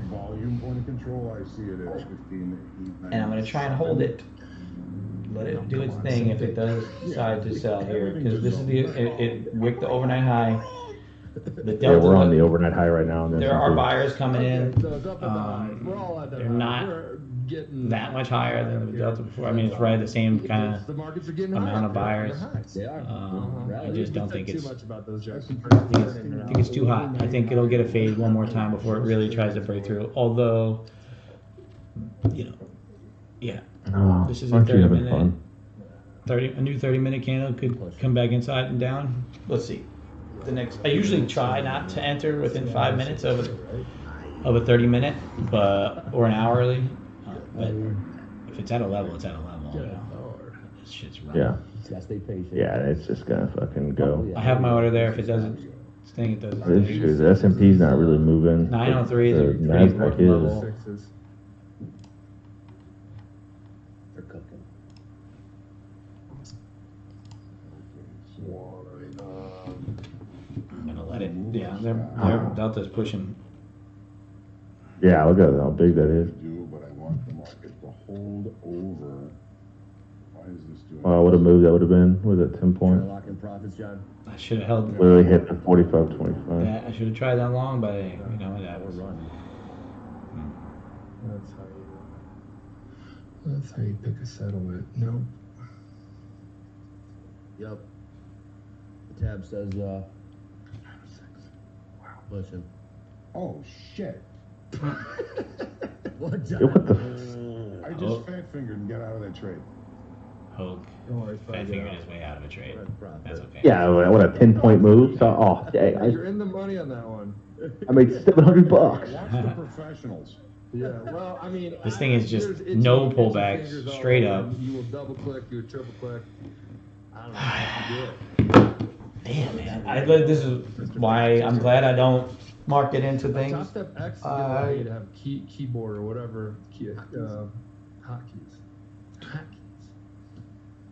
Volume point of control, I see it as 15. and I'm gonna try and hold it. Let it do its thing if it does decide to sell here, because this is it wicked the overnight high. The Delta, Yeah, we're on the overnight high right now. There are buyers coming in. They're not that much higher than the Delta before. I mean, it's right the same kind of amount of buyers. I just don't think it's. I think it's too hot. I think it'll get a fade one more time before it really tries to break through. Although, yeah. Oh, This is a aren't you having 30-minute. fun? A new 30-minute candle could come back inside and down. Let's see. I usually try not to enter within 5 minutes of a 30-minute, or an hourly. But if it's at a level, it's at a level. This shit's right. Yeah. Gotta stay patient. Yeah, it's just gonna fucking go. I have my order there. If it doesn't sting, it doesn't. The S&P's not really moving. 903 is The a pretty Nasdaq important is. level. They're cooking. I'm gonna let it. Yeah, Delta's pushing. Yeah, look at how big that is. But I want the market to hold over. Why is this doing? What a move that would have been. Was it 10 Trying to points? lock in profits, John. I should have held. Literally hit the 45.25. Yeah, I should have tried that long, but that was. That's how you pick a settlement. Nope. Yep. The tab says, pushing. Oh shit! What, John? Yeah, what the? I just fat fingered and got out of that trade. Hook. Fat figured his way out of a trade. That's okay. Yeah, what a 10-point move. So, You're in the money on that one. I made $700. Watch the professionals. Yeah, well, I mean, This thing is just there's no itchy pullbacks, fingers all straight over. up. You will double click, you will triple click. I don't know how to do it. Damn, man. This is why I'm glad I don't market into Top things. step X is gonna allow you to have keyboard or whatever hotkeys. Hotkeys.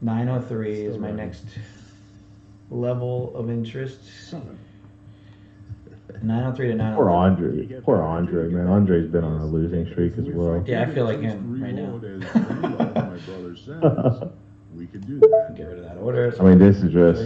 903 is my next level of interest. 903 to 903. Poor Andre. Poor Andre, man. Andre's been on a losing streak as well. Yeah, I feel like him right now. My brother says we could do that. Get rid of that order. I mean, this is just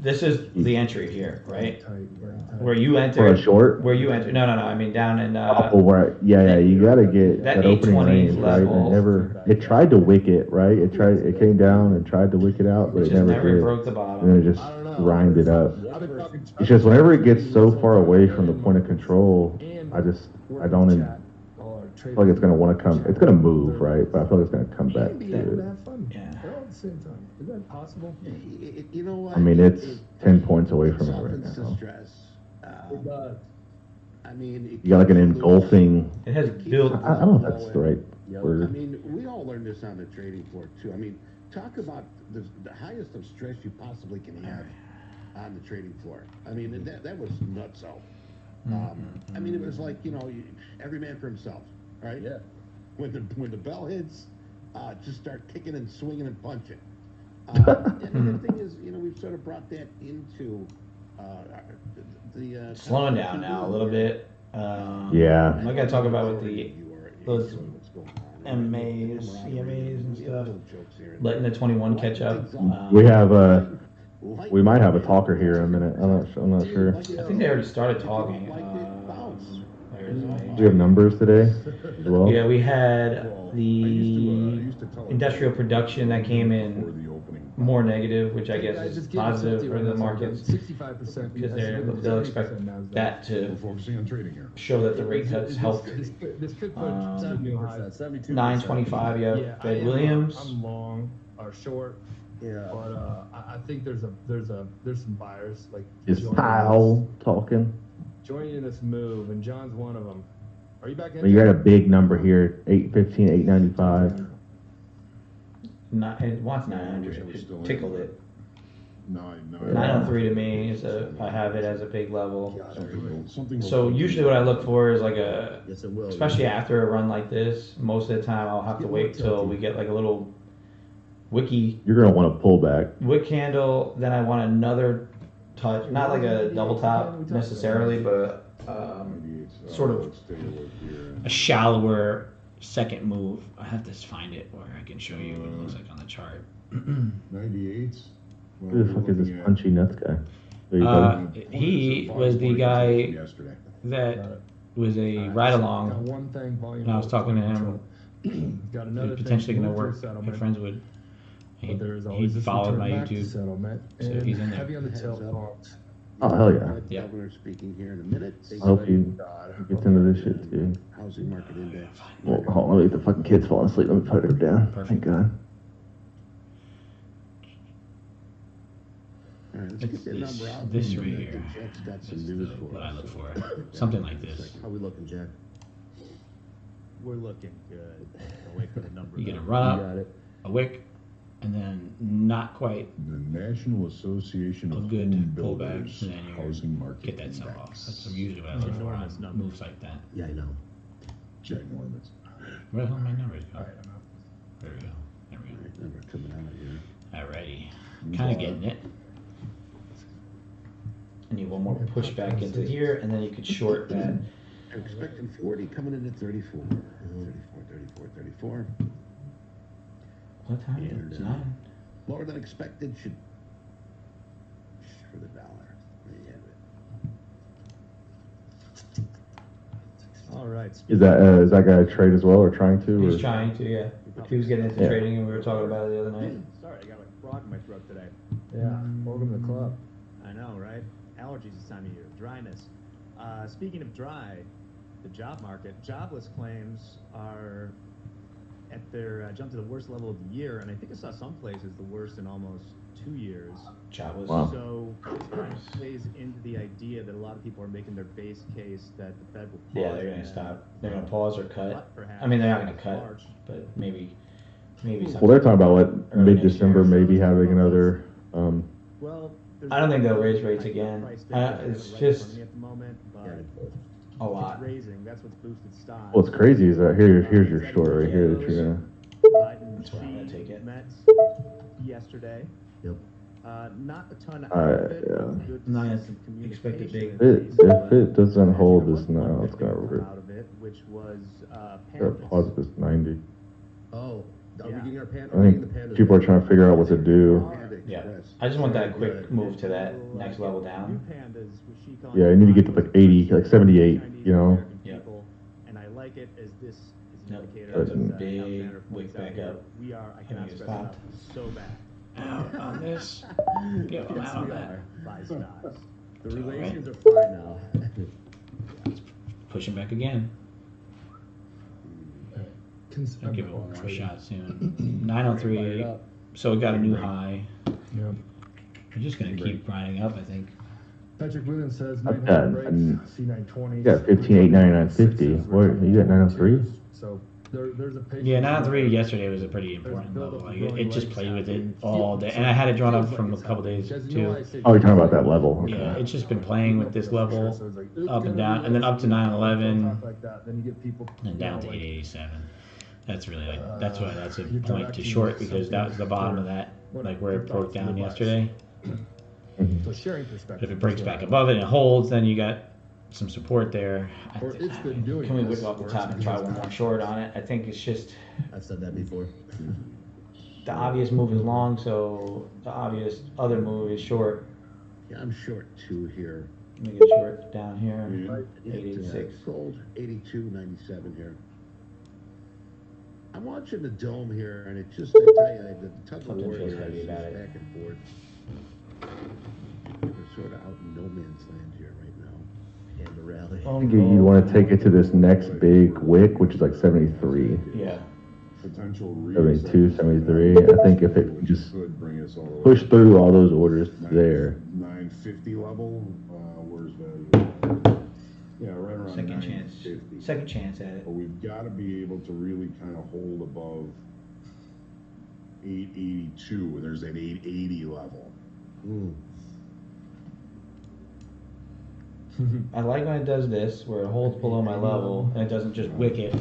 This is the entry here, right? Tight, very tight. Where you enter. for a short. Where you enter. No. I mean down in. Right. Yeah. You gotta get that that opening 820 range, right? level. It tried to wick it, right? It came down and tried to wick it out, but It it just never never did. broke the And bottom. then it just grind it up. It's just whenever it gets so far away from the point of control, I don't feel like it's gonna want to come. It's gonna move, right? But I feel like it's gonna come back Be to able to it. have fun. Yeah. All at the same time. Is that possible? You know what? I mean, it's 10 points away from it right softens the now. stress. It does. I mean, You got like an engulfing. It has built. I don't know if that's the right I word. mean, we all learned this on the trading floor too. I mean, talk about the highest of stress you possibly can have on the trading floor. I mean, that was nutso. I mean, it was like, every man for himself, right? Yeah. When the bell hits, just start kicking and swinging and punching. And the thing is, we've sort of brought that into the Slowing down now a little bit. Yeah. I gotta talk about with those MAs, CMAs and stuff. Letting the 21 catch up. We might have a talker here in a minute. I'm not sure. I think they already started talking. Do we have numbers today as well? Yeah, we had the industrial production that came in more negative, which I guess is positive for the markets 65% because they'll expect that to Focusing on trading here. show that the rate cuts helped. This could put some new highs. 72%. 925, yeah. Fed Williams. I'm long or short. Yeah. But I think there's some buyers like Is Powell talking? joining this move, and John's one of them. Are you back in? You got a big number here, 815, 895. Not, it wants We're 900. still It in, tickled but it. 903 903 to me is I have it as a big level. Something So usually what I look for is like Yes, it will. especially after a run like this, most of the time I'll have to wait till we get like a little wicky You're gonna want to pull back. wick candle, then I want another touch, not like a double top necessarily, but sort of a shallower second move. I have to find it where I can show you what it looks like on the chart. 98s. Who the fuck is this punchy nuts guy? There you go. He was the guy yesterday. that was a ride along, Got one thing, volume. and I was talking to him. Got He another was potentially thing, going to move work. a My settlement. friends would. But there is He always this followed return my back to YouTube. settlement, So and he's in there. heavy on the Heads tail up. pumps. Oh hell yeah! Yeah. Governor speaking here in a minute. I hope you gets into this shit too. Housing market index. Well, hold on, let me get the fucking kids falling asleep. Let me put her down. Thank God. All right, let's It's get that number out. this right here. Jack's got some This is news for what I us. look for. Something like this. How we looking, Jack? We're looking good. I'll wait for the number. You get a though. run You up, got it. a wick, and then not quite The National Association a of good Home pullback, Builders and then you Housing Market get that sell off. Index. That's usually what I look for Enormous on number. moves like that. Yeah, I know. Ginormous. Where the hell are my numbers go? There we go. There we All go. right, number coming out here. Alrighty. Kind of getting it. I need one more push back into here, and then you could short that. I'm expecting 40, coming in at 34. 34. What time? And, It's 9. Lower than expected should for the dollar. There you have it. All right. Is that guy a trade as well, or trying to? He's Or? trying to, yeah. He was getting into Yeah. trading, and we were talking about it the other night. Sorry, I got a frog in my throat today. Yeah, welcome to the club. I know, right? Allergies this time of year, dryness. Speaking of dry, the job market, jobless claims are at their jumped to the worst level of the year, and I think I saw some places the worst in almost 2 years. Jobless. Wow. So this kind of plays into the idea that a lot of people are making their base case that the Fed will pause. Yeah, they're going to and stop. They're going to pause or cut. cut, perhaps, I mean, they're not going to in cut, March. but maybe. Well, they're talking about what Early mid-December next year. maybe having another. Well, there's I don't think they'll raise no rates high again. price It's there right in front just of me at the moment, but a lot. it's raising. That's what's boosted stocks. What's crazy is that here's your short right here that you're gonna. Biden and That's where I'm gonna Xi take it. met yesterday. Yep. Not a ton out Alright, of it. yeah. but Good to Not see as some expected communication big. If it doesn't hold there this was one now, good it's gonna thing come rip. out of it, which was Gotta pandas. pause at this 90. Oh, are we Yeah. getting our pan? I think people are trying to figure out what to do. Panda Yeah. Express. I just want that quick move to that next level New down. pandas, with Xi calling Yeah, you them need to get to like 80, like 78, Chinese you know. American Yeah. people, and I like it as this is an Yep. indicator. That's as, a big Alexander wick points out back here. up. We are, I Having cannot it stress enough, stopped. so bad. Out on this. Go Yes, out on we that. are. Buy stocks. The relations are fine now. Pushing back again. I'll give it one more Trading. shot soon. 903. So it got a new high. Yeah. We're just gonna keep grinding up, I think. Patrick Williams says I've 900 got breaks, C920. You got 15, 8, 99, 50. What, you got 903? So there's a patient. Yeah, 903 yesterday was a pretty important level. Like it just played with it all day, and I had it drawn up from a couple days too. Oh, you're talking about that level. Okay. Yeah, it's just been playing with this level up and down, and then up to 911, and down to 887. That's really like that's why that's a point to short because that was the bottom of that, like where it broke down yesterday. So sharing But perspective. if it breaks back above it and it holds, then you got some support there. Or it's been doing Can we this, whip off the or top it's and try been one more short on it? I think it's just I've said that before. the obvious move is long, so the obvious other move is short. Yeah, I'm short 2 here. Let me get short down here. Yeah, 886. Sold 82.97 here. I'm watching the dome here, and it just, I tell you, the tug of Something war feels here heavy is about just it. back and forth. We're sort of out in no man's land here right now. And the rally. I think you want to take it to this next big wick, which is like 73. Yeah. potential 72, 73. I think if it can just could bring us all the way push through all those orders there. 950 level. Where's value? Yeah, right around Second chance. 950. Second chance at it. But we've got to be able to really kind of hold above 882. There's that 880 level. I like when it does this, where it holds below my level and it doesn't just wick it.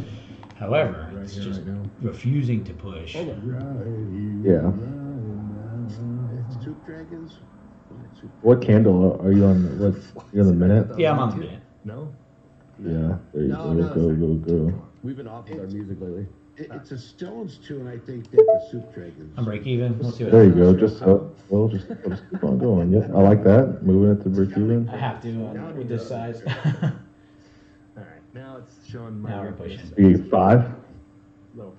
However, it's just refusing to push. Yeah. Soup Dragons? What candle are you on? What? You're on the minute? Yeah, I'm on the minute. No? Yeah. There you No, go. We've been off with our music lately. It's a Stones tune, I think, that the Soup Dragons. I'm break even. Let's see what There you happens. go. Just we'll just keep on going. Yep, I like that. Moving it to break even. I have to with this size. All right, now it's showing my. Now we're pushing. You 5?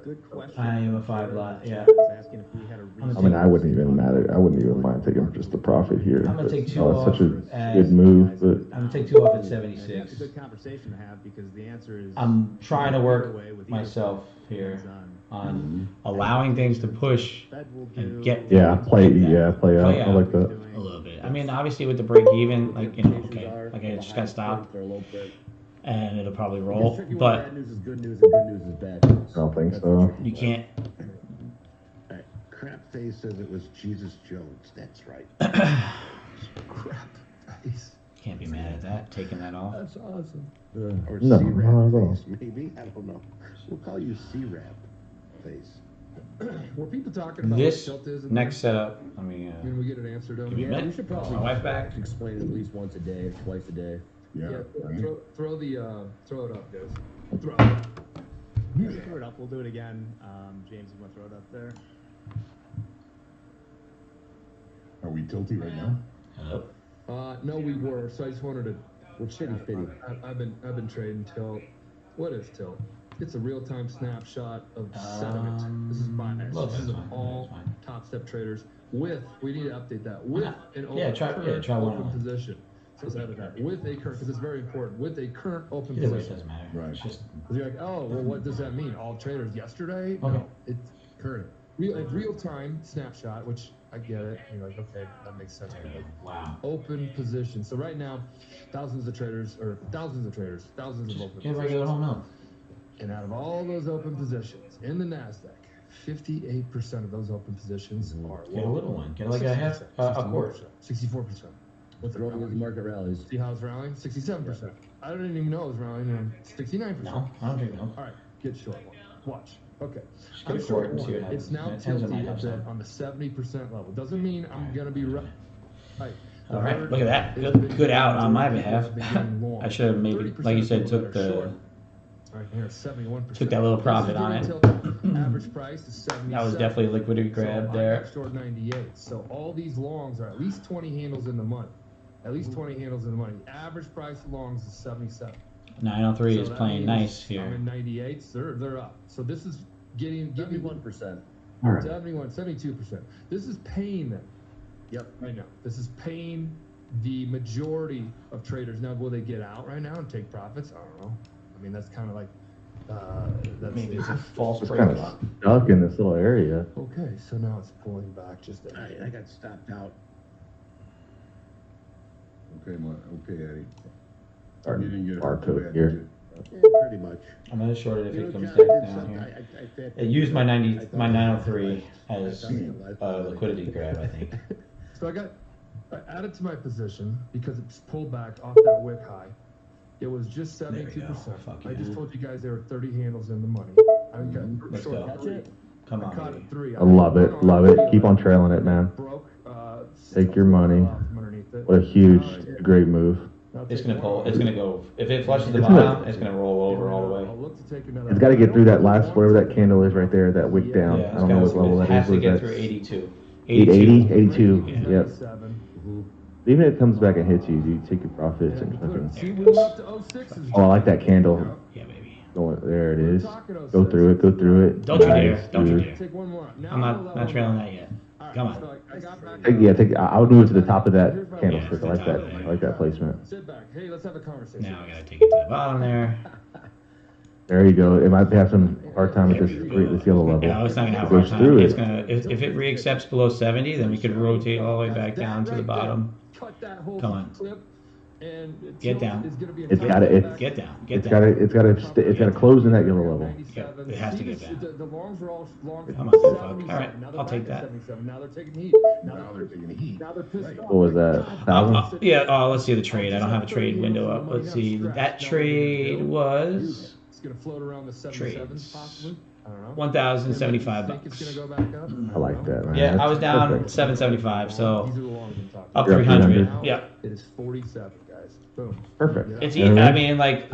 Good question. I am a 5 lot. Yeah. I was asking if we had a I mean, I wouldn't even matter. I wouldn't even mind taking just the profit here. I'm gonna take 2 It's off such a as- good move, but I'm gonna take 2 off at It's 76. a good conversation to have because the answer is. I'm trying to work away with myself here hands-on. on allowing things to push Fed will and do- get play out. Play I out. like that. a little bit. I mean, obviously with the break even, like I just gotta stop and it'll probably roll, but Bad news is good news and good news is bad news. I don't think so. you can't. Right. Crap Face says it was Jesus Jones. That's right. Crap face. Can't be mad at that. Taking that off. That's awesome. Or No, C-Rap not at all. Face, maybe. I don't know. We'll call you C-Rap Face. Were people talking about This what tilt is? in next setup. Let me. there? Can we get an answer to Give me a Yeah, we minute. should Call probably my wife back. explain it at least once a day, twice a day. Yeah. Right? throw it up, guys. Throw it up. Throw it up. We'll do it again. James, you want to throw it up there? Are we tilty right now? Hello. No, we were. So I just wanted to. We're shitty fitty. I've been trading tilt. What is tilt? It's a real-time snapshot of sediment. This is bias. Well, This is that's fine, all that's fine. top step traders with. We need to update that with an Yeah, try one open on. position. So let's edit that with a current because it's very important with a current open Either way, it position. doesn't matter. Right. It's just Because you're like, oh, well, what does that mean? All traders yesterday? Okay. No, it's current. Real time snapshot, which I get it. You're like, okay, that makes sense. wow. Open position. So right now, thousands of traders, thousands of open Get regular whole positions. milk. And out of all those open positions in the NASDAQ, 58% of those open positions are Get a little one. Get like a half, a quart. 64%. What's the Throwing as market rallies. See how it's rallying? 67%. I didn't even know it was rallying. 69%. No, I don't drink milk. All right, get short one. Watch. Okay. Just get a I'm quart short and see what one. happens. It's now It depends on my tilting a house, bit though. on the 70% level. Doesn't mean I'm gonna be right. All right, look at that. Good out on my behalf. I should have maybe, like you said, took All right, here 71%. Took that little profit on it. Average price is 77. That was definitely a liquidity grab So I there. got short 98. So all these longs are at least 20 handles in the money. At least 20 handles in the money. Average price of longs is 77. 903 So is that playing means nice I'm here. in 98s. They're up. So this is getting 71%. All right. 71, 72%. This is paying them. Yep. Right now. This is paying the majority of traders. Now, will they get out right now and take profits? I don't know. I mean, that's kind of like, that's Maybe it's a false It's break. kind of stuck in this little area. okay. So now it's pulling back just a I got stopped out. Okay, Eddie. Our You didn't get hurt barcode too bad, here. did Yeah, pretty much. I'm gonna short it if You it know, comes John, I back did down something. here. I It used my 90, I thought my I 903 I as thought I a thought liquidity grab, I think. So I added to my position because it's pulled back off that wick high. It was just There we go. 72%. Fuck I just yeah. told you guys there were 30 handles in the money. I got Let's short go. Catch three. it? Come I on, caught baby. it 3. I love it, love it. Keep on trailing it, man. Broke. Take your money. From underneath it. What a huge, great move. Now It's take gonna pull. one. It's gonna go. If it flushes the It's gonna- bottom, it's gonna roll over all the I'll way. look to take another. It's got to get through that last, whatever that candle is right there, that wick down. Yeah, I don't know what level it that has is. to What get is through that? 82. 880, 82. Yeah. Yep. 77. Even if it comes back and hits you, you take your profits and fucking. See, we went up to 06s. Oh, I like that candle. Yeah, baby. Going there, it is. Go through it. Go through it. Don't you Nice, dare. Don't you dude. dare. Take one more. Now I'm we'll not level trailing up. that yet. All right, Come on. so I got back I would move it to the top of that candlestick. I like that. I like that placement. Sit back. Hey, let's have a conversation. Now I gotta take it to the bottom there. There you go. It might have some hard time with this yellow level. Yeah, it's not gonna have a It hard goes time. through It's it. gonna if it re-accepts below 70, then we could rotate all the way back down to the bottom. Cut that whole Come on. clip, and Get down. It's got to. Get down. Get It's down. got to close in that yellow level. It has to get down. The longs are all long. Come on, fuck. All right, I'll take that. Now they're taking heat. Now they're taking heat. Now they're pissed off. What was that? 1,000? Yeah. Let's see the trade. I don't have a trade window up. Let's see. That trade was It's gonna float around the 77s possibly. I don't know. $1,075. Think it's gonna go back up? I like that, man. Yeah, I That's was down perfect. 775, so These are the longs I'm talking up You're up 300. 300. Yeah. It is 47, guys. Boom. Perfect. It's. You know what I I mean? mean, like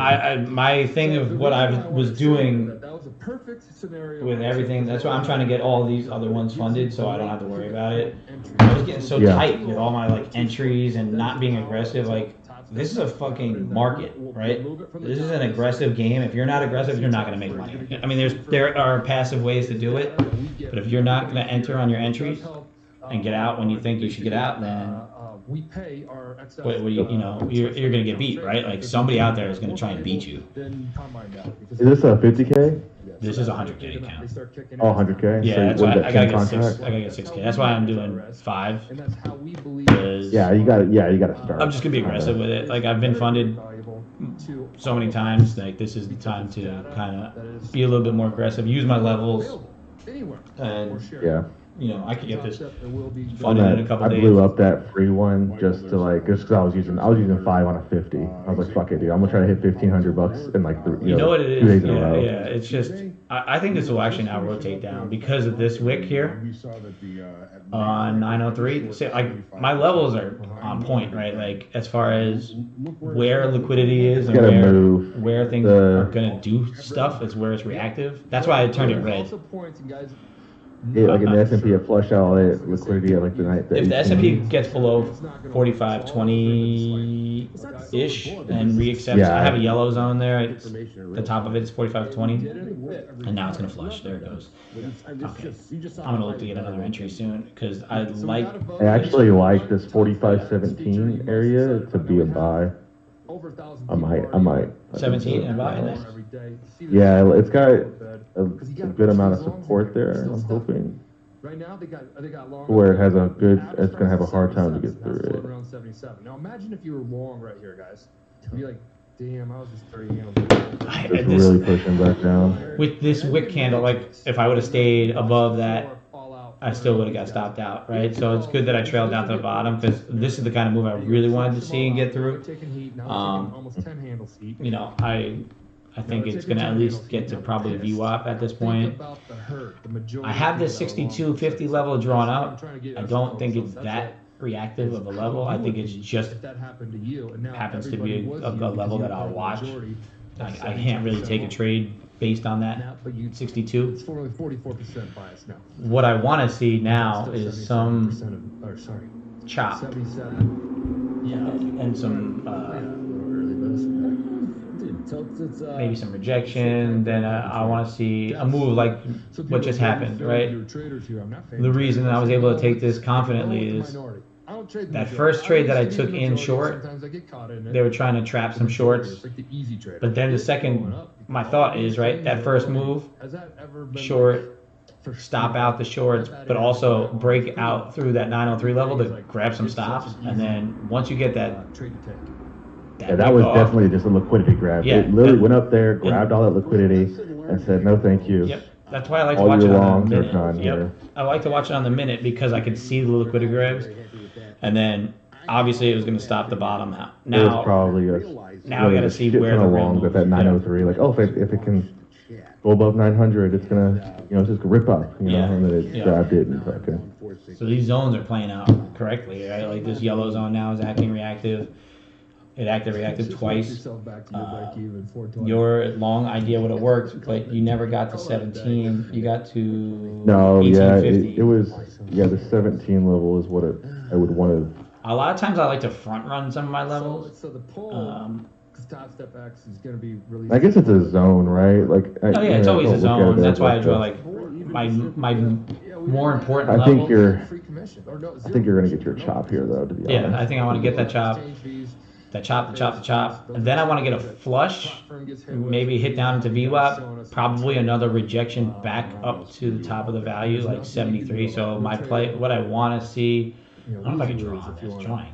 my thing of what I was doing That was a perfect scenario with everything. That's why I'm trying to get all these other ones funded, so I don't have to worry about it. I was getting so Yeah. tight with all my like entries and not being aggressive. Like this is a fucking market, right? This is an aggressive game. If you're not aggressive, you're not gonna make money. I mean, there are passive ways to do it, but if you're not gonna enter on your entries and get out when you think you should get out, then we pay our excess. what do you know? You're gonna get beat, right? Like somebody out there is gonna try and beat you. Then combine that. Is this a 50K? This is a 100K account. Oh, 100K? Yeah, So that's what why is that, I gotta 10 get contract? I gotta get 6K. That's why I'm doing 5. And that's how we believe. Because Yeah, you got to start. I'm just gonna be aggressive with it. Like I've been funded so many times. Like this is the time to kind of be a little bit more aggressive. Use my levels, Anywhere. and Yeah. you know I could get this On funded in a that, couple I days. blew up that free one just to like, just because I was using 5 on a 50. I was like, fuck it, dude. I'm gonna try to hit $1,500 in like You know what it 2 is? days in a Yeah, row. yeah. It's just I think this will actually now rotate down because of this wick here We saw that the on 903. So like my levels are on point, right? Like as far as where liquidity is and Gotta move where things the- are gonna do stuff is where it's reactive. That's why I turned it red. Also points, and guys, Yeah, like in the S&P, it flushed out all that liquidity at like the night. If the S&P gets below 45.20-ish and re-accepts, Yeah. I have a yellow zone there. It's, the top of it is 45.20, and now it's gonna flush. There it goes. Okay, I'm gonna look to get another entry soon because I like. I actually like this 45.17 area to be a buy. over 1,000 I might. 17 and buy in there. every day. See Yeah, this it's got bed. a good amount of support there. I'm hoping Right now they got long. where it has a good. It's gonna have a hard time to get through it. Around 77. Now imagine if you were long right here, guys. You'd be like, damn, I was just 30 handles. It's really pushing back down. With this wick candle, like if I would have stayed above that, I still would have got stopped out, right? So it's good that I trailed down to the bottom because this is the kind of move I really wanted to see and get through. Almost 10 handles heat. You know, I think it's going to at least get to probably VWAP at this point. I have this 6250 level drawn out. I don't think it's that reactive of a level. I think it's just If that happened to you, and now happens to be everybody a was you level because that you I'll were watch. majority, I that's can't really 72% take a trade based on that Now, but you, 62. it's only 44% bias now. What I want to see now Still is 77% some of, or sorry, chop 77. and some Yeah, a little early, but it's okay. maybe some rejection. Then I want to see a move like So what people just are happened, saying right? you're traders here. I'm not The reason I was able to take this confidently is that first trade that I took in short, they were trying to trap some shorts. But then the second, my thought is, right, that first move, short, stop out the shorts, but also break out through that 903 level to grab some stops. And then once you get that, Yeah, that was wick off- definitely just a liquidity grab. Yeah, It literally that- went up there, grabbed all that liquidity, and said, "No, thank you." Yep. That's why I like to All watch it your on longs the are minute. gone here. Yep. I like to watch it on the minute because I could see the liquidity grabs. And then obviously it was going to stop the bottom out. It was Now, probably now I gotta see where the the real long, move- but that 903, like, oh, if it can go above 900, it's gonna, it's just gonna rip up, Yeah. and then it Yeah. grabbed it and okay. so these zones are playing out correctly, right? Like this yellow zone now is acting reactive. It acted reactive twice. Your long idea would have worked, but you never got to 17. You got to No, yeah, 1850. it was, the 17 level is what I would want to. A lot of times I like to front run some of my levels. So the pull, because top step X is going to be released. I guess it's a zone, right? Like, Oh yeah, it's always a don't look at zone. it That's as why I like draw a- like my more important I level. think you're Free commission. Or no, I think you're gonna get your chop here, though. To be Yeah, honest. I think I want to get that chop. that chop, and then I want to get a flush, maybe hit down into VWAP, probably another rejection back up to the top of the value, like 73. So my play, what I want to see, I don't know if I can draw on this drawing.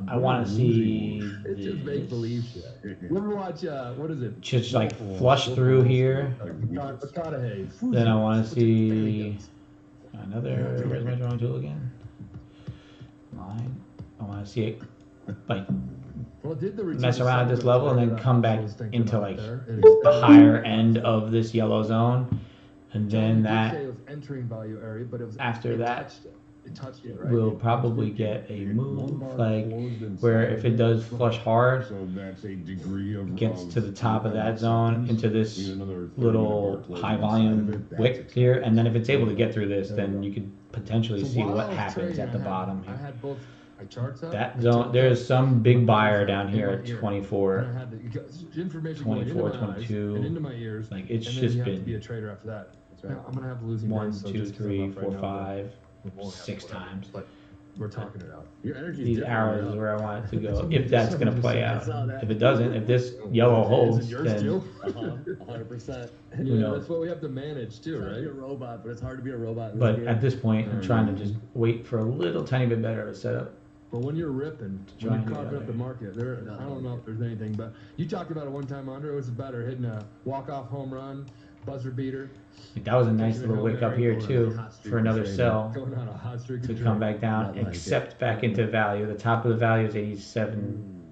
I want to see It's just make believe shit. You ever watch what is it? just like flush through here. McConaughey. Then I want to see another. Where's my drawing tool again? Line. I want to see it like mess around at this level and then come back into like the higher end of this yellow zone, and then that after that we'll probably get a move like where if it does flush hard, gets to the top of that zone into this little high volume wick here, and then if it's able to get through this, then you could potentially see what happens at the bottom here. That zone, there's some big buyer down here at 24, 22. Like it's just been 1, 2, 3, 4, 5, 6 times. We're talking it out. These arrows is where I want it to go. If that's going to play out. If it doesn't, if this yellow holds, then 100%. Yeah, that's what we have to manage too, right? Be a robot, but it's hard to be a robot. But at this point, I'm trying to just wait for a little tiny bit better of a setup. But when you're ripping, when you're carving up the market, I don't know if there's anything, but you talked about it one time, Andre. It was better hitting a walk-off home run, buzzer beater. That was a nice little wick up here too for another sell to come back down, except back into value. The top of the value is 87.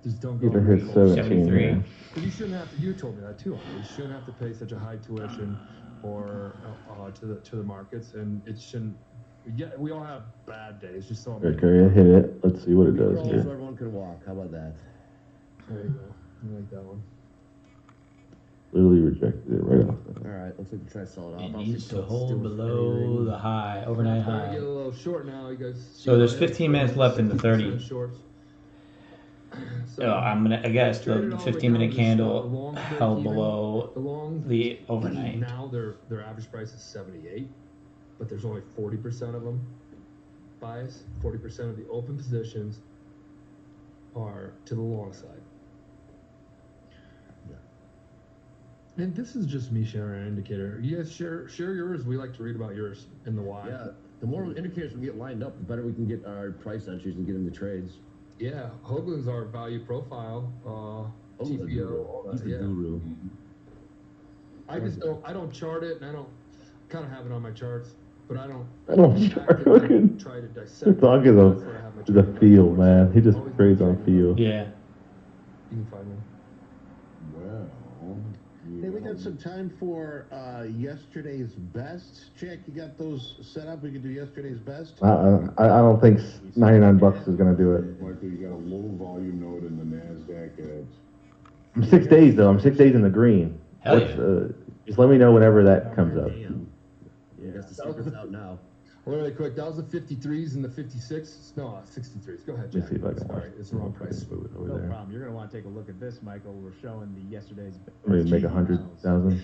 Just don't go Either hit 73. But you shouldn't have to. You told me that too. You shouldn't have to pay such a high tuition or to the markets, and it shouldn't. Yeah, we all have bad days. Just so Okay, hit it. Let's see what it does So here. everyone can walk. How about that? There you go. I like that one. Literally rejected it right off. All right, looks like we try to sell it off. It I'll needs see to if hold still below the high, overnight Trying to high. get a little short now, you guys. So there's 15 minutes left in the 30. Shorts. I guess the 15-minute candle held below the overnight. Now their average price is 78, but there's only 40% of them bias. 40% of the open positions are to the long side. Yeah. And this is just me sharing an indicator. You guys share yours. We like to read about yours in the why. Yeah, the more indicators we get lined up, the better we can get our price entries and get into trades. Yeah, Hoagland's our value profile, TPO, all that. He's the guru. I don't chart it, and I don't kind of have it on my charts, but I don't chart Hoagland. try to dissect. Talk of the feel, man. He just trades on feel. Yeah. You can find one. Well, Hey, we got some time for yesterday's best. Jack, you got those set up? We can do yesterday's best. I don't think $99 is gonna do it. Michael, you got a low volume node in the NASDAQ at I'm 6 days though. I'm 6 days in the green. Hell yeah. Just let me know whenever that comes up. Damn. Yeah, I guess the secret's out now. Really quick, that was the 53s and the 56s. No, 63s. Go ahead, Let me Jack. see if I can watch. Sorry, it's the wrong price. Move it over No there. problem. You're going to want to take a look at this, Michael. We're showing the yesterday's I'm gonna make 100,000.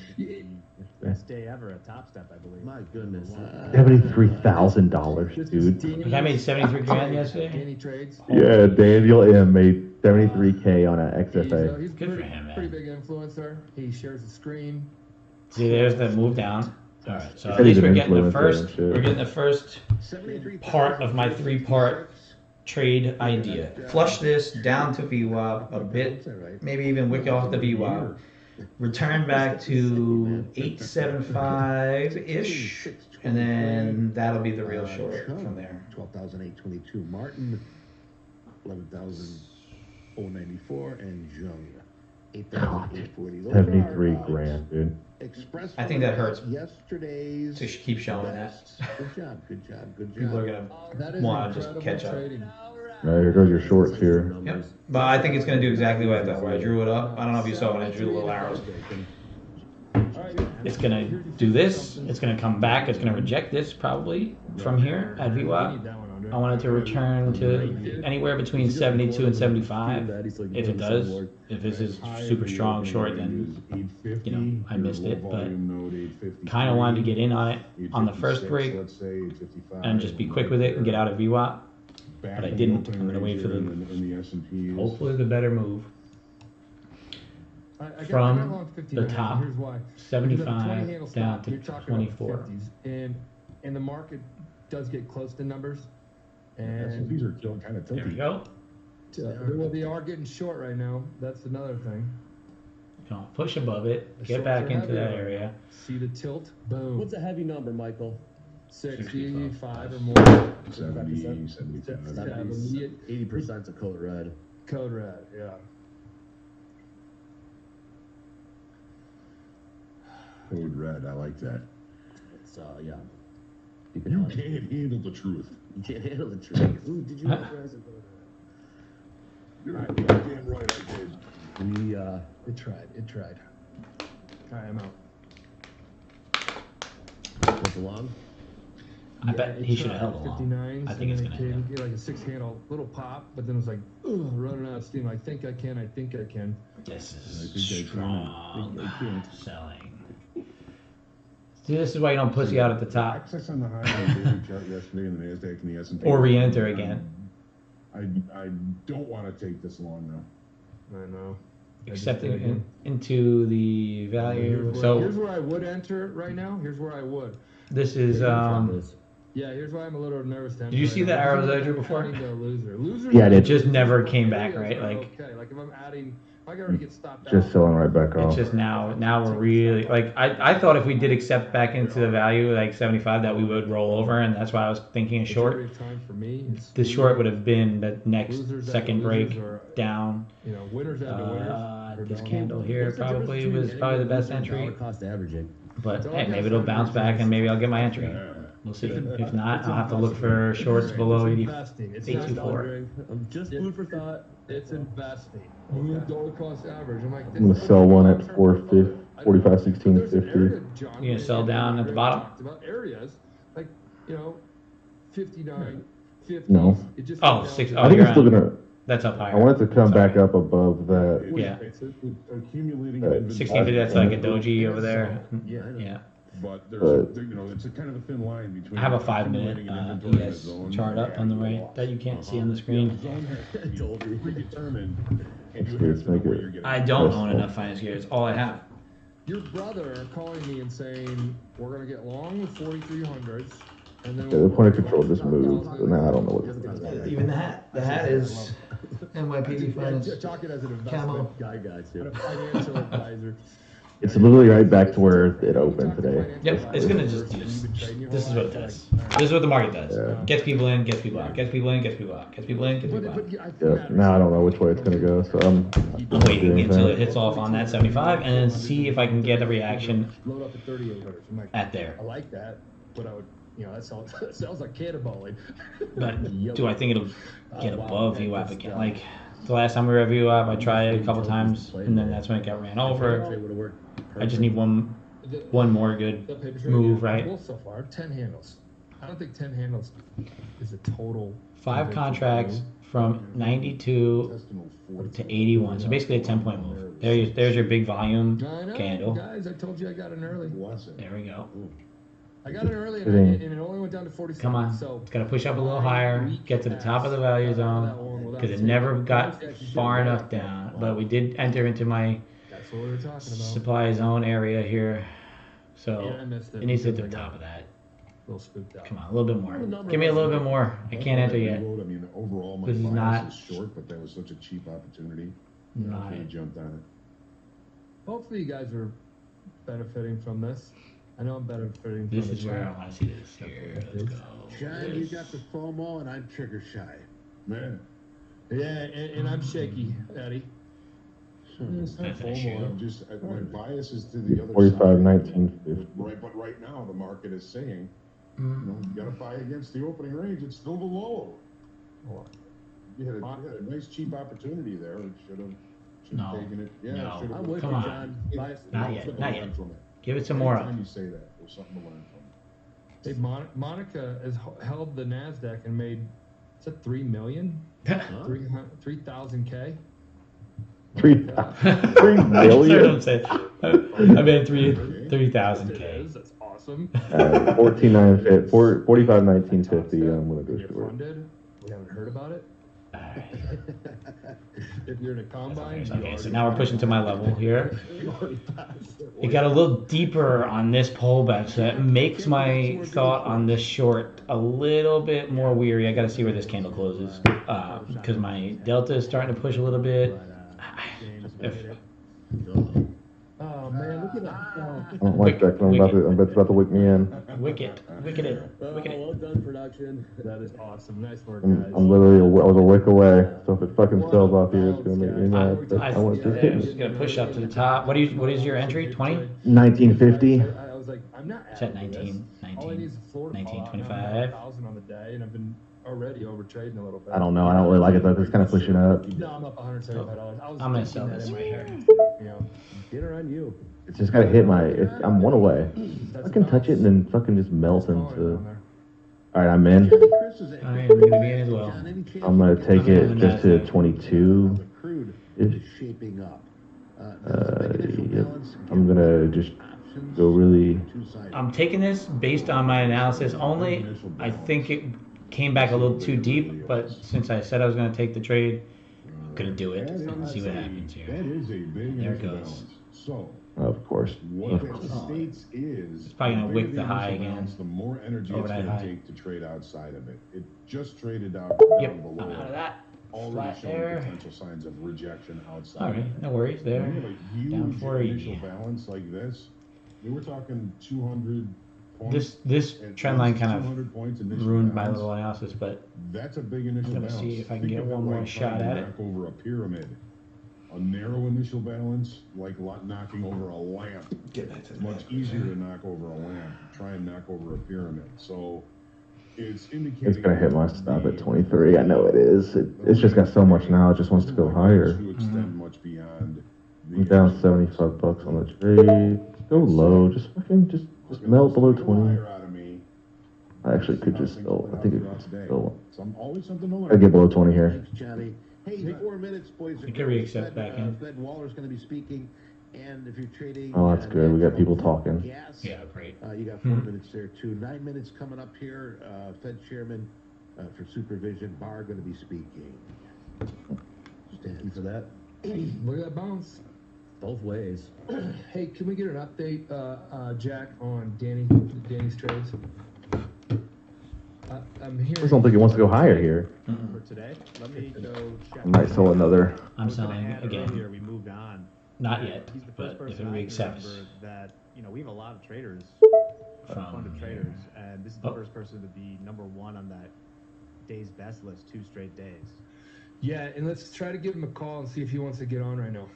best day ever at Top Step, I believe. My goodness. $73,000, dude. Like I made 73 grand yesterday. Danny trades. Yeah, Daniel M made 73K on an He's Good XFA. for him, man. Pretty big influencer. He shares the screen. See, there's that move down. All right, so at Said he's least an we're getting the influencer first. and shit. We're getting the first part of my 3-part trade idea. Flush this down to VWAP a bit, maybe even wick off the VWAP. Return back to 875-ish, and then that'll be the real short from there. 12,822. Martin, 11,094, and Jung, 8,840. 73 grand, dude. Express. I think that hurts Yesterday's. to keep showing that. Good job. Good job. Good job. People are gonna want to just catch up. All right, here goes your shorts here. Yep. But I think it's gonna do exactly what I thought. Where I drew it up. I don't know if you saw when I drew the little arrows. It's gonna do this. It's gonna come back. It's gonna reject this probably from here at VWAP. I want it to return to anywhere between 72 and 75. If it does, if this is super strong short, then I missed it. But kind of wanted to get in on it on the first break and just be quick with it and get out of VWAP. back. But I in the didn't. opening I'm gonna wait range for here the- in the S&P. Hopefully the better move. I From got long 59, the top, here's why. 75 handle down stop, to you're talking 24. about 50s, and the market does get close to numbers, and S&Ps are kind of tilty. There we go. well, they are getting short right now. That's another thing. Come on, push above it. The Get shorts back are into that heavier. area. See the tilt? Boom. What's a heavy number, Michael? 65 or more. 70, 75%. 75. Have immediate 80% of code red. code red. Yeah. Code red, I like that. It's yeah. You can't handle the truth. You can't handle the truth. Ooh, did you authorize a code red? You're goddamn right, I did. We It tried. It tried. All right, I'm out. what's along? I bet it he should tried have held along. 59s, I think it's and gonna then it hit him. came, like a 6-handle, little pop, but then it was like, ugh, running out of steam. I think I can. I think I can. This I is think they can. strong selling. See, this is why you don't pussy out at the top Access on the high on the daily chart yesterday in the Nasdaq and the S&P. or re-enter again. I don't want to take this long now. I know. Accepting into the value. Here's So where I would enter right now. Here's where I would. this is Yeah, here's why I'm a little nervous. Did you see the arrows I drew before? Losers Yeah, I did. It just never came back, right? Like okay, like if I'm adding, if I already get stopped Just out. selling right back it's off. just now we're really like I thought if we did accept back into the value like 75 that we would roll over, and that's why I was thinking a short. Majority of time for me, it's The short would have been the next losers second after losers break are, down. you know, winners after winners. This candle here probably was probably the best entry. Cost averaging. But hey, maybe it'll bounce back and maybe I'll get my entry. We'll see. If not, I'll have to look for shorts below 80. Investing. It's 824. I'm just food for thought. It's investing. Dollar cost average. I'm like, I'm gonna sell one at 45, 16, 50. You gonna sell down at the bottom? About areas like, you know, 59, 50. No. It just Oh, goes down 6. to- Oh, I think you're it's still on. gonna. That's up I higher. want it to come back up above that. Yeah. It's accumulating. 1650. That's like a doji over there. Yeah, I know. Yeah. But But- you know, it's a kind of a thin line between. I have a 5-minute accumulating an inventory in a ES zone chart up on the right and that you can't see on the screen. The zone has to be predetermined, and you Let's have to know make where it- you're getting. I don't own enough finance gear. It's all I have. Your brother calling me and saying, we're going to get long with 4300s. And then Yeah, the point of control just moved. So now I don't know what to do. Even the hat. The hat is NYPD finance. Talking as an Camo. investment Guy got you. a financial advisor. It's literally right back to where it opened today. Yep, it's gonna just do this. This is what it does. This is what the market does. Yeah. Gets people in, gets people out. Gets people in, gets people out. Gets people in, gets people out. Yeah, now I don't know which way it's gonna go, so I'm I'm waiting doing until that. it hits off on that 75 and then see if I can get a reaction Load up at 3800s. I'm like, at there. I like that, but I would, you know, that sounds, that sounds like cannonballing. But do I think it'll get above VWAP again? Like the last time we were at VWAP, I tried it a couple times and then that's when it got ran over. Would've worked I just need one more good move, right? Well, so far, 10 handles. I don't think 10 handles is a total. 5 contracts from 92 to 81. So basically a 10-point move. There's your big volume I know, candle. guys. I told you I got in early. There we go. I got in early and it only went down to 47. Come on. So It's got to push up a little higher, get to the top of the value zone, because it never got far enough down. But we did enter into my that's what we were talking about. supply zone area here. So Yeah, I missed it it needs to hit because the I top got of that. a little spooked out. Come on, a little bit more. Give me a little bit more. I can't enter yet. I mean, overall, my This is bias not- is short, but that was such a cheap opportunity. Not I it. jumped on Hopefully, you guys are benefiting from this. I know I'm benefiting from This it. is where I want to see this here. Let's go. John, you got the FOMO, and I'm trigger shy. it. Man, Yeah, and I'm shaky, Eddie. it's not That's an FOMO. issue. I'm just my bias is to the other 45, side. 19, 50. Right, but right now the market is saying, Mm. you got to buy against the opening range. It's still below. You had a nice cheap opportunity there. It should have No. taken it. Yeah, No. should have. I'm with Come you, on. John. Bias- Not yet, Something not to learn yet. from it. Give it some more up. Anytime you say that, there's something to learn from. Hey, Monica has held the Nasdaq and made, is it 3 million? 3,000 K? 3 I'm million? saying. I made 3,000 It K. is. That's awesome. 45, 19, 50. I'm gonna go You're short. funded. We haven't heard about it. If you're in a combine, Okay, so now we're pushing to my level here. It got a little deeper on this pullback, so that makes my thought on this short a little bit more weary. I got to see where this candle closes because my delta is starting to push a little bit. Oh man, look at that. I don't like that. 'Cause it's about to wake me in. Wicked. Well done, production. That is awesome. Nice work, I'm guys. literally I was a wick away. So if it fucking sells off here, it's gonna make me mad. But I want to just hit I'm me. just gonna push up to the top. What is your entry? 20? 1950. I was like, I'm not It's at adding to 19, this. All I need is a floor to 19, fall out, and I'm 25. 1,000 on the day, and I've been already over trading a little bit. I don't know. I don't really like it though. It's kind of pushing up. No, I'm up $175. I was I'm gonna thinking sell that this in right my here. head, You know, Dinner on you. It's just gotta hit my. I'm one away. that's I can touch it and then fucking just melt calling into. down there. All right, I'm in. I am gonna be in as well. I'm gonna take it just to 22. Crude Ish. is shaping up. Yep. I'm gonna just go really. I'm taking this based on my analysis only. I think it came back a little too deep, but since I said I was gonna take the trade, I'm gonna do it and see what happens here. That is a big There it initial goes. balance. So, Of course. what that states is, It's probably gonna the wick bigger the high initial again. balance, the more energy Over it's that going high. to take to trade outside of it. It just traded out Yep, down I'm below. out of that. Already Flat showing there. potential signs of rejection outside. All of right, it. no worries there. When you have a huge Down 480. initial balance like this, we were talking 200 points. This and trend line kind 200 points of initial ruined my balance. little analysis, but That's a big initial gonna balance. see if I can Think get of it one more like shot trying to at it. knock over a pyramid. A narrow initial balance, like knocking over a lamp. It's much easier to knock over a lamp. Try and knock over a pyramid. So it's indicating It's gonna hit my stop at 23. I know it is. It's just got so much now. It just wants to go higher. To extend much beyond the I'm down initial 75 bucks on the trade. Go low. Just fucking just melt below 20. Higher out of me. I actually could just still. I think it could still. Always something to learn. I get below 20 here. Thanks, Johnny. Hey, 4 minutes, boys. You can re-accept back in. Fed Waller's going to be speaking, and if you're trading, Oh, that's good. We got people talking. Gas, yeah, great. you got 4 minutes there too. 9 minutes coming up here. Fed Chairman for supervision, Barr, going to be speaking. Thank you for that. Look at that bounce. Both ways. Hey, can we get an update, Jack, on Danny's trades? I'm I hearing. just don't think it wants to go higher here. For today, let me go check. I might sell another. I'm I was gonna selling add again. Earlier, we moved on. Not yet, He's the but first if person it I re-accepts remember that, we have a lot of traders, from funded traders, and this is the Oh. first person to be #1 on that day's best list 2 straight days. Yeah, and let's try to give him a call and see if he wants to get on right now.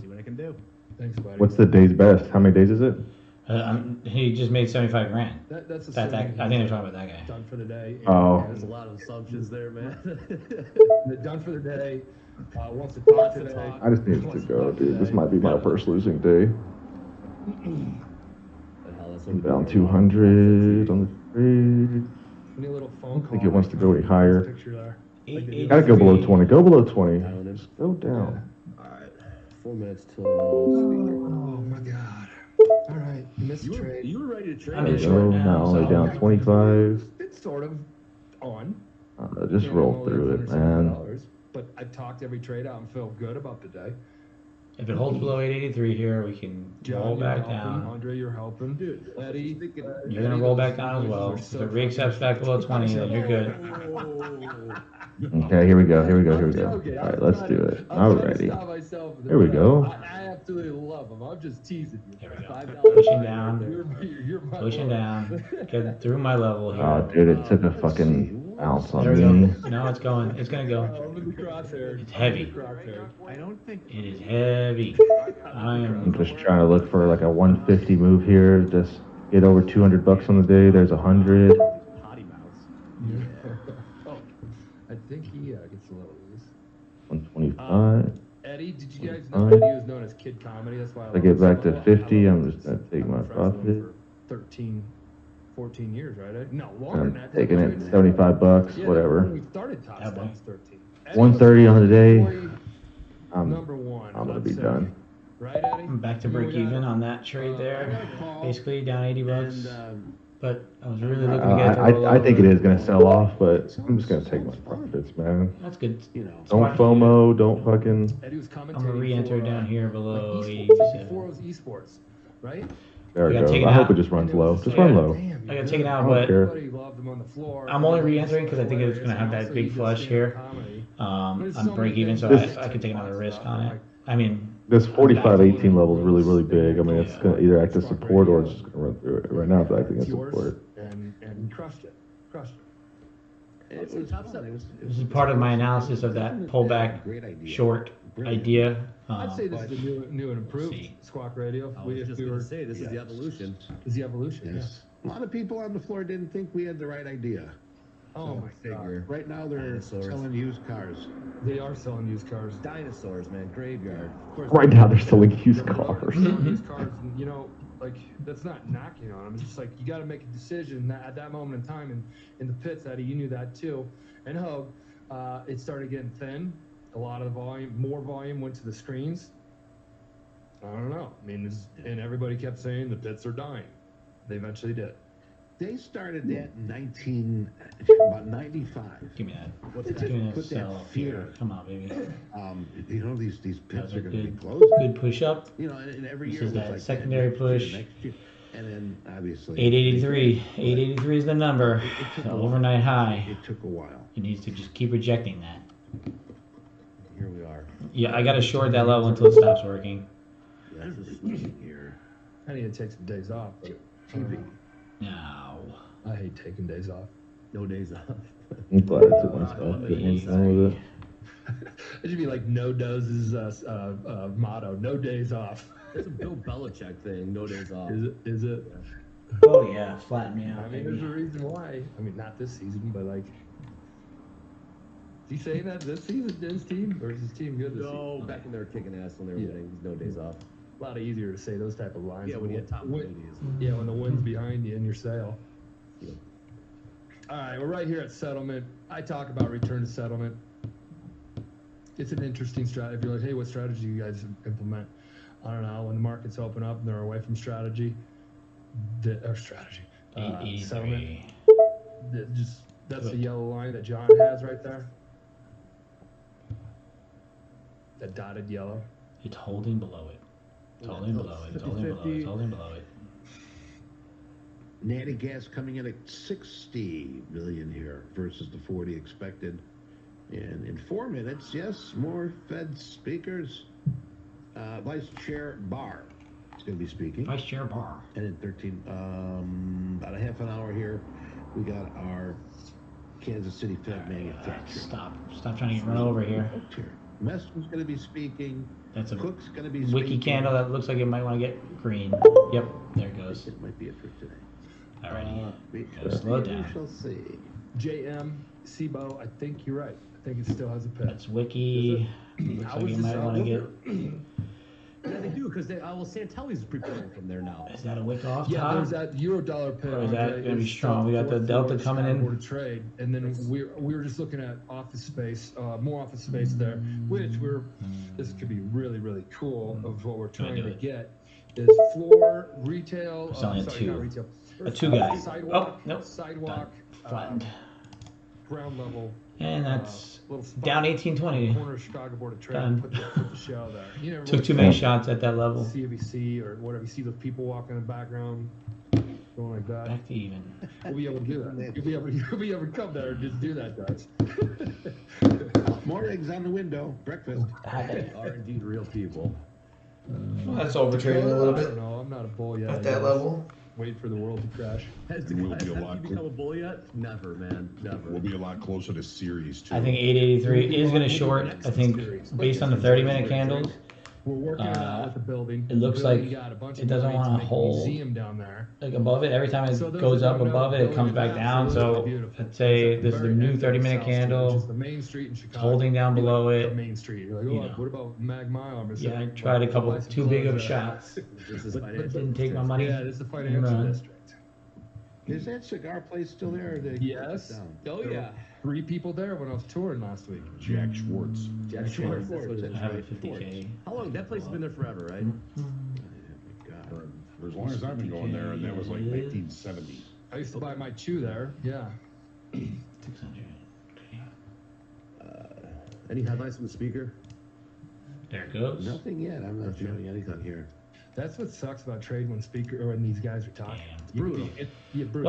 See what I can do. Thanks, buddy. What's the day's best? How many days is it? he just made 75 grand. That's I think they're talking about that guy. done for the day. Oh. There's a lot of assumptions there, man. They're done for the day. Wants to talk today. I just need to go, dude. This might be my first losing day. I'm down 200 on the trade. Need a little phone call. I think it wants to go any higher. Picture there. Gotta go below 20. Go below 20. Just go down. 4 minutes till Oh my god. All right, you missed the trade. You were ready to trade. I'm in Go short now. now. Only So down 25. It's sort of on. Just roll through it, man. But I talked every trade out and felt good about the day. if it holds below 883 here, we can roll you're back helping. down. Andre, you're helping. Dude, Eddie, You're gonna roll back down as well. If it re-accepts back below 20, then you're good. Okay, here we go. Here we go. Here we go. All right, let's do it. Alrighty. Here we go. I absolutely love him. I'm just teasing you. Here we go. $5 Pushing down. You're my Pushing boy. down. Get through my level here. Oh, dude, it took a fucking ounce There we on me. go. No, it's going. It's gonna go. I'm in the crosshair. It's heavy. Crosshair. I don't think It is heavy. I I'm am. just trying to look for like a 150 move here. Just get over 200 bucks on the day. There's 100. potty mouths. Oh, I think he gets a little loose. 125. Eddie, did you guys know Alright. Eddie was known as Kid Comedy? That's why If I get back to 50, I'm just gonna take my profit. 13, 14 years, right? Eddie? No, longer than I'm that. taking it 75 bucks, Yeah, whatever. when we started Top Yeah, boy. Stocks 13. Eddie 130 on the day. was I'm #1. gonna I'd be say. done. Right, Eddie? I'm back to break even on that trade there. Basically down 80 bucks. And but I was really looking to get it to roll I think it over. is going to sell off, but I'm just going to take my profits, man. That's good. Don't FOMO. Don't fucking. Eddie was I'm commentating gonna re-enter for, down here like below esports, before 87. it was esports, right? There I it got goes. taken I hope out. it just runs And it was low. just Just like, run low. damn, I got you're taken good. out, I don't but care. Everybody loved him on the floor. I'm only re-entering because I think it's gonna have that big flush here. On break even, so I could take another risk on it. I mean, This 45-18 level is really, really big. I mean, it's going to either act as support or it's just going to run through it. Right now, it's acting as support. And crushed it. It was fun. It was this is part of my analysis of that pullback great idea. short idea. I'd say this But is the new and improved see. Squawk Radio. I was just going to say, this is the evolution. Is the evolution. Yes. A lot of people on the floor didn't think we had the right idea. Yeah. Oh my Figure. Right now they're Dinosaurs. selling used cars. They are selling used cars. Dinosaurs, man. Graveyard. Of course. Right now, they're selling used They're cars. selling used cars, and you know, like that's not knocking on them. It's just like you got to make a decision at that moment in time. And in the pits, Eddie, you knew that too. And Hogue, it started getting thin. A lot of the volume, more volume went to the screens. I don't know. I mean, and everybody kept saying the pits are dying. They eventually did. They started that in about 95. give me that. What's Give that? me that Put sell that up here. fear. Come on, baby. You know these That pits was are a going to be good, closed. good push up. You know, and every This year is it was that like secondary that, next push. year, next year. And then obviously 883. 883 is the number. It took The a while. overnight high. It took a while. It needs to just keep rejecting that. Here we are. Yeah, I gotta short that level until it stops working. Everything here. I need to take some days off. But No. I hate taking days off. No days off. I'm glad I took my stuff. Good one with it. It should be like No Doz's motto: No days off. It's a Bill Belichick thing. No days off. Is it? Oh yeah, flatten me I out, mean, there's a baby. reason why. I mean, not this season, but like, is he saying that this season, his team, or is his team good this No, season? back when they were kicking ass when they were Yeah. winning. There's no days off. A lot easier to say those type of lines. Yeah, when you had top When- immunities. Yeah, when the wind's behind you in your sail. Yeah. All right, we're right here at settlement. I talk about return to settlement. It's an interesting strategy. If you're like, hey, what strategy do you guys implement? I don't know. When the markets open up and they're away from strategy, settlement. 883. That's the yellow line that John has right there. That dotted yellow. It's holding below it. It's holding below it. It's holding below it. It's holding below it. Natty gas coming in at 60 million here versus the 40 expected. And in 4 minutes, yes, more Fed speakers. Vice Chair Barr is going to be speaking. Vice Chair Barr. And in 13, about a half an hour here, we got our Kansas City Fed manufacturer. Stop trying to get run over here. Messer's going to be speaking. That's a Cook's going to be wiki speaking. candle that looks like it might want to get green. Yep, there it goes. It might be it for today. Alrighty. We Gotta slow down. We shall see. JM, SIBO, I think you're right. I think it still has a pit. That's wiki. Looks How like is you this might want to get. Yeah, they do, because Santelli's preparing from there now. Is that a wick off Yeah, top? there's that Euro-dollar pit. Or is that Andre. gonna be It's strong? We got the delta coming in. Board of trade, and then we were just looking at office space, more office space there, which this could be really, really cool of what we're trying to get. Is floor retail? We're selling a sorry, two. not retail. A two guy. Sidewalk. Oh, nope. Sidewalk. Flattened. Ground level. And that's little spot down on 1820. the corner of Chicago Board of Trade. Done. Put the show there. You never Took too many shots at that level. CBC or whatever. You see those people walking in the background, going like that. Back to even. We'll be able to do that. You'll be able to come there and just do that, Dutch. More eggs on the window. Breakfast. They are indeed real people. Well, that's overtrading a little I bit don't know. I'm not a bull yet. at I that guess. level. Wait for the world to crash. Has It will has be a lot he become a bull yet? Never, man. Never. We'll be a lot closer to series too. I think 883 is going to short. I think based on the 30-minute candles, We're working it out with the building. it looks The building like got a bunch it of doesn't money to wanna make a hold. museum down there. like above it, every time it So those goes that up don't know, above it, it comes back down. So I'd say this is the new 30-minute candle. Which is the main street in Chicago. holding down below The it. main street. You're like, You oh, know. what about Mag Mile? Yeah, I tried a couple too big of shots. This is But financial didn't take my money. Yeah, this is the financial Run. district. Is that cigar place still there? Or they Yes. took it down? Oh, There yeah. were 3 people there when I was touring last week. Jack Schwartz. Jack Schwartz. That's what it I have a is. 50K. How long? That place has been there forever, right? For as long as I've been going there, and that was like 1970. I used to buy my chew there. Yeah. 600. Any headlines from the speaker? There it goes. Nothing yet. I'm not showing anything here. That's what sucks about trade when these guys are talking. Damn. It's brutal. Brutal.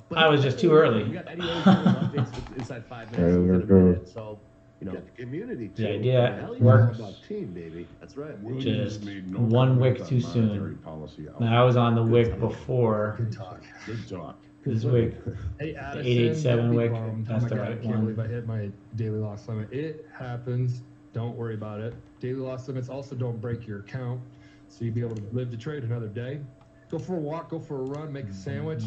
Well, I was just too early. We got any updates inside 5 minutes. Within a minute, so you know. Got the community too. The idea Hell yeah, works. about team, baby. That's right. Williams Just made no one comment wick on too monetary soon. policy Now I was on the Good wick talk. before. Good talk. Good talk. This wick. Hey, Addison, 887 don't be wick, bummed. that's Oh my the God, right I can't one. believe I hit my daily loss limit. It happens. Don't worry about it. Daily loss limits also don't break your account, so you'll be able to live to trade another day. Go for a walk, go for a run, make a sandwich.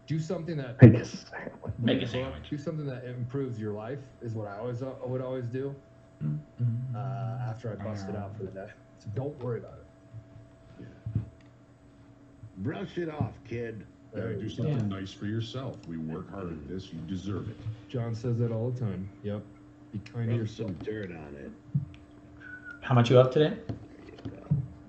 Do something that Make a sandwich. Make a sandwich. Do something that improves your life is what I would always do. After I busted out for the day. So don't worry about it. Brush it off, kid. Yeah, do something nice for yourself. We work hard at this. You deserve it. John says that all the time. Yep. Be kind to Rub some yourself. dirt on it. How much you up today?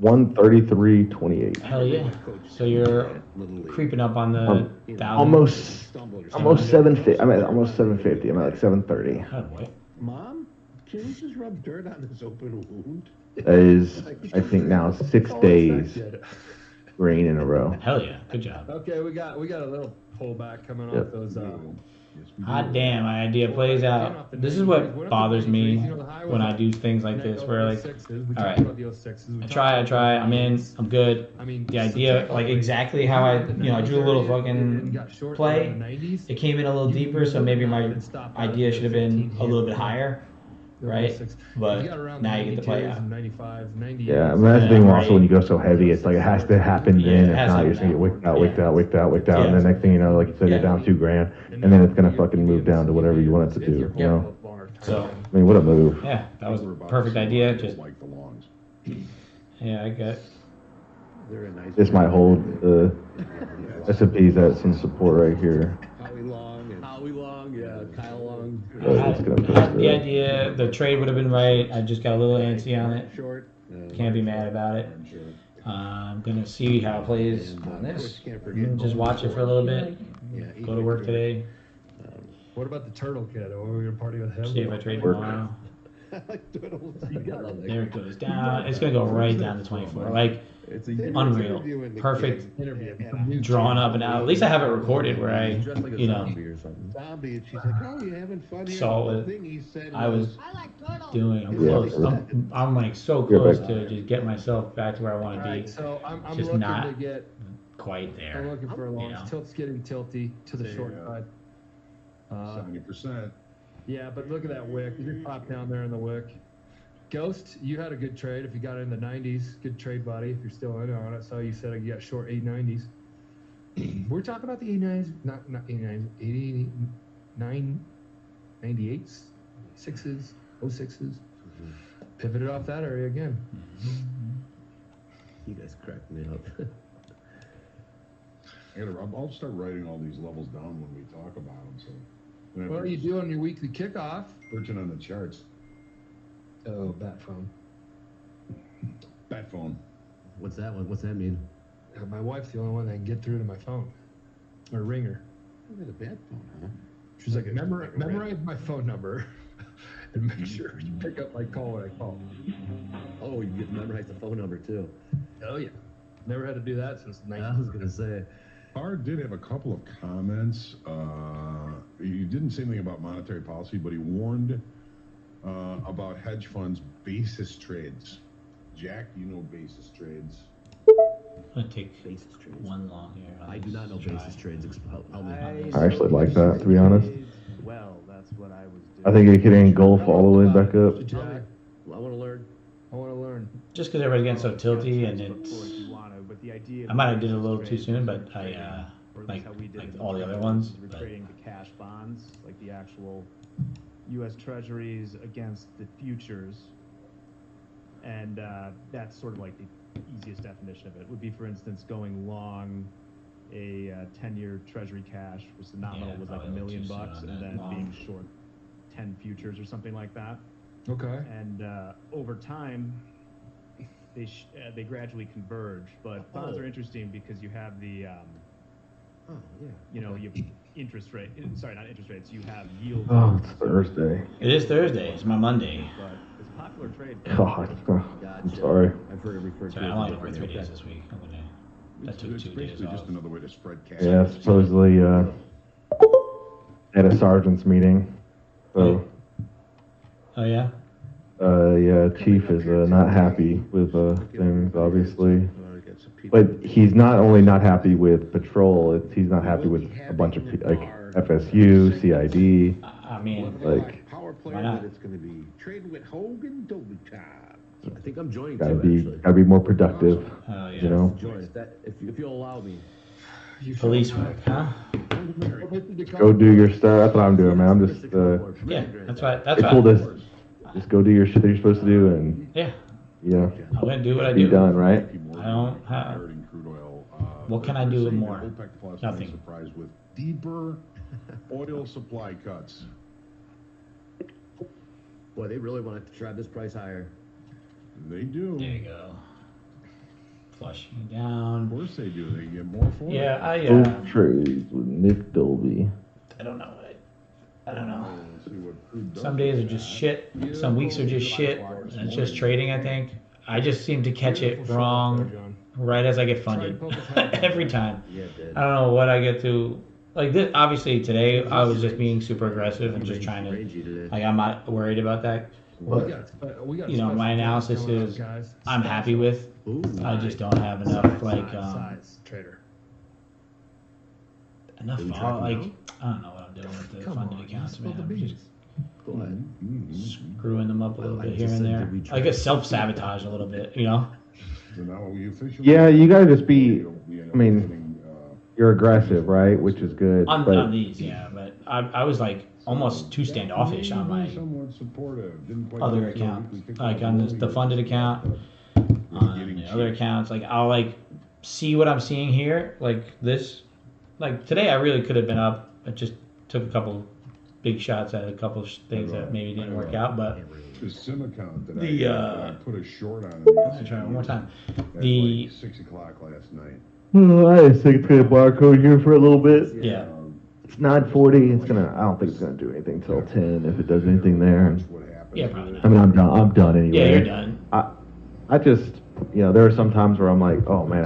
133.28. Hell yeah. So you're creeping up on the Almost 750. I'm at almost 750. I'm at like 730. Oh, boy. Mom, can you just rub dirt on this open wound? That is, I think now 6 days rain in a row. Hell yeah. Good job. Okay, we got a little pullback coming Yep. off those. Yes, we Hot do. damn, my idea plays out. This is what bothers me when I do things like this, where like, all right, I try, I'm in, I'm good. I mean, The idea, like exactly how I drew a little fucking play. It came in a little deeper, so maybe my idea should have been a little bit higher, right? But now you get to play out. Yeah, I mean, that's the thing also when you go so heavy, it's like it has to happen then. If not, you're just gonna get wicked out. And the next thing you know, like you said, you're down $2,000, and then it's gonna fucking move down to whatever you want it to do. You know? So, I mean, what a move. yeah, that was a perfect idea. Just, like the lawns. yeah, I got. They're a nice. This might hold the S&P's at some support right here. Howie Long, yeah, Kyle Long. It's gonna push Had the through. idea, the trade would have been right. I just got a little antsy on it. Short. Can't be mad about it. I'm gonna see how it plays on this. Just watch it for a little bit. Go to work today. What about the turtle kid? Are we gonna party with him? See if I trade tomorrow. There it goes down. It's gonna go right down to 24. Like unreal, perfect, drawn up and out. At least I have it recorded where I, Zombie, and she's like, "Oh, you having fun here?" saw The it. thing he said I was I like turtles. doing. I'm Yeah, close. right. I'm like so close to just get myself back to where I want to Alright, be. so I'm Just looking not to get. Quite I'm there. looking for a You launch. know. Tilt's getting tilty to the short side. 70%. Yeah, but look at that wick. You just pop down there in the wick. Ghost, you had a good trade if you got in the 90s. Good trade, buddy, if you're still in on it. So you said you got short 890s. We're talking about the 89s, not 89s, 89, 98s, 6s, 06s. Pivoted off that area again. You guys cracked me up. I'll start writing all these levels down when we talk about them. So, What do you do on your weekly kickoff? searching on the charts. Oh, bat phone. Bat phone. What's that one? What's that mean? My wife's the only one that can get through to my phone. Or ring her. You got a bad phone, huh? She's like, memorize my phone number and make sure you pick up my call when I call. Oh, you get to memorize the phone number too. Oh yeah. Never had to do that since I was gonna say. Barr did have a couple of comments. He didn't say anything about monetary policy, but he warned about hedge funds basis trades. Jack, you know basis trades. I'm gonna take Basis trades. one long here. I do not know basis trades. Help me. I actually like that, to be honest. Well, that's what I was doing. I think it could engulf all the way back up. Jack, I want to learn. I want to learn. Just because everybody's getting so tilty and Of course it's. you want to, but the idea I might have did it a of little basis too soon, trades but I or at least like how we did it in all the other Treasuries ones. is We're But trading the cash bonds, like the actual U.S. Treasuries against the futures, and that's sort of like the easiest definition of it. Would be, for instance, going long a 10-year Treasury cash, which the nominal Yeah, was like probably $1 a little million too soon bucks, on and that then long. being short 10 futures or something like that. Okay. And over time, they gradually converge. But bonds are interesting because you have the Oh, yeah. You know, you have interest rate. Sorry, not interest rates. You have yield. Oh, it's Thursday. It is Thursday. It's my Monday. But it's a popular trade. God, I'm sorry. I've heard it referred to Sorry, as I'm a only work different 3 name. days this week. That took It's 2 days basically off. just another way to spread cash. Yeah, supposedly at a sergeant's meeting. So, Oh yeah. yeah, chief is not happy with things, obviously. But he's not only not happy with patrol, he's not happy with a bunch of like FSU, CID. I mean, Like, Power why player not? that it's going to be trading with Hogan Dolby time. I think I'm joining gotta too, be actually. gotta be more productive. Oh yeah. You know. Join that if you'll allow me. Police work, huh? Go do your stuff. That's what I'm doing, man. I'm just Yeah, that's right. That's they told right. us just go do your shit that you're supposed to do, and Yeah, you know, I'm gonna do what I be do. done, right? I don't have. What can I do more? Nothing. Surprised with deeper oil supply cuts. Boy, they really wanted to drive this price higher. They do. There you go. Flushing down. Of course they do. They get more for it. Yeah, Oak trades with Nick Dolby. I don't know. I don't know. Let's see what crude does Some days with are just that. shit. Some weeks are just shit. And it's just trading, I think. I just seem to catch it wrong right as I get funded. Every time. Yeah, it did. I don't know what I get to. Like this, obviously today I was just being super aggressive and just trying to. Like I'm not worried about that. But you know, my analysis is I'm happy with. I just don't have enough like size trader. enough vol- like I don't know what I'm doing with the funded accounts, man. I'm just Go ahead. screwing them up a little bit here and there. I guess self-sabotage a little bit, you know. So now we officially. Yeah, you gotta just be. I mean, you're aggressive, right? Which is good. On these, yeah, but I was like almost too standoffish on my other accounts, like on the funded account, on the other accounts. Like I'll like see what I'm seeing here, like this. Like today, I really could have been up. I just took a couple big shots at a couple of things that maybe didn't work out, but The sim account that the I put a short on. let me try it one more time. The 6 o'clock last night. Oh, I had to pay a barcode here for a little bit. yeah. It's 9:40. It's gonna. I don't think it's gonna do anything till 10 if it does anything there. That's what happened. Yeah, probably not. I mean, I'm done. I'm done anyway. Yeah, you're done. I just, there are some times where I'm like, oh man,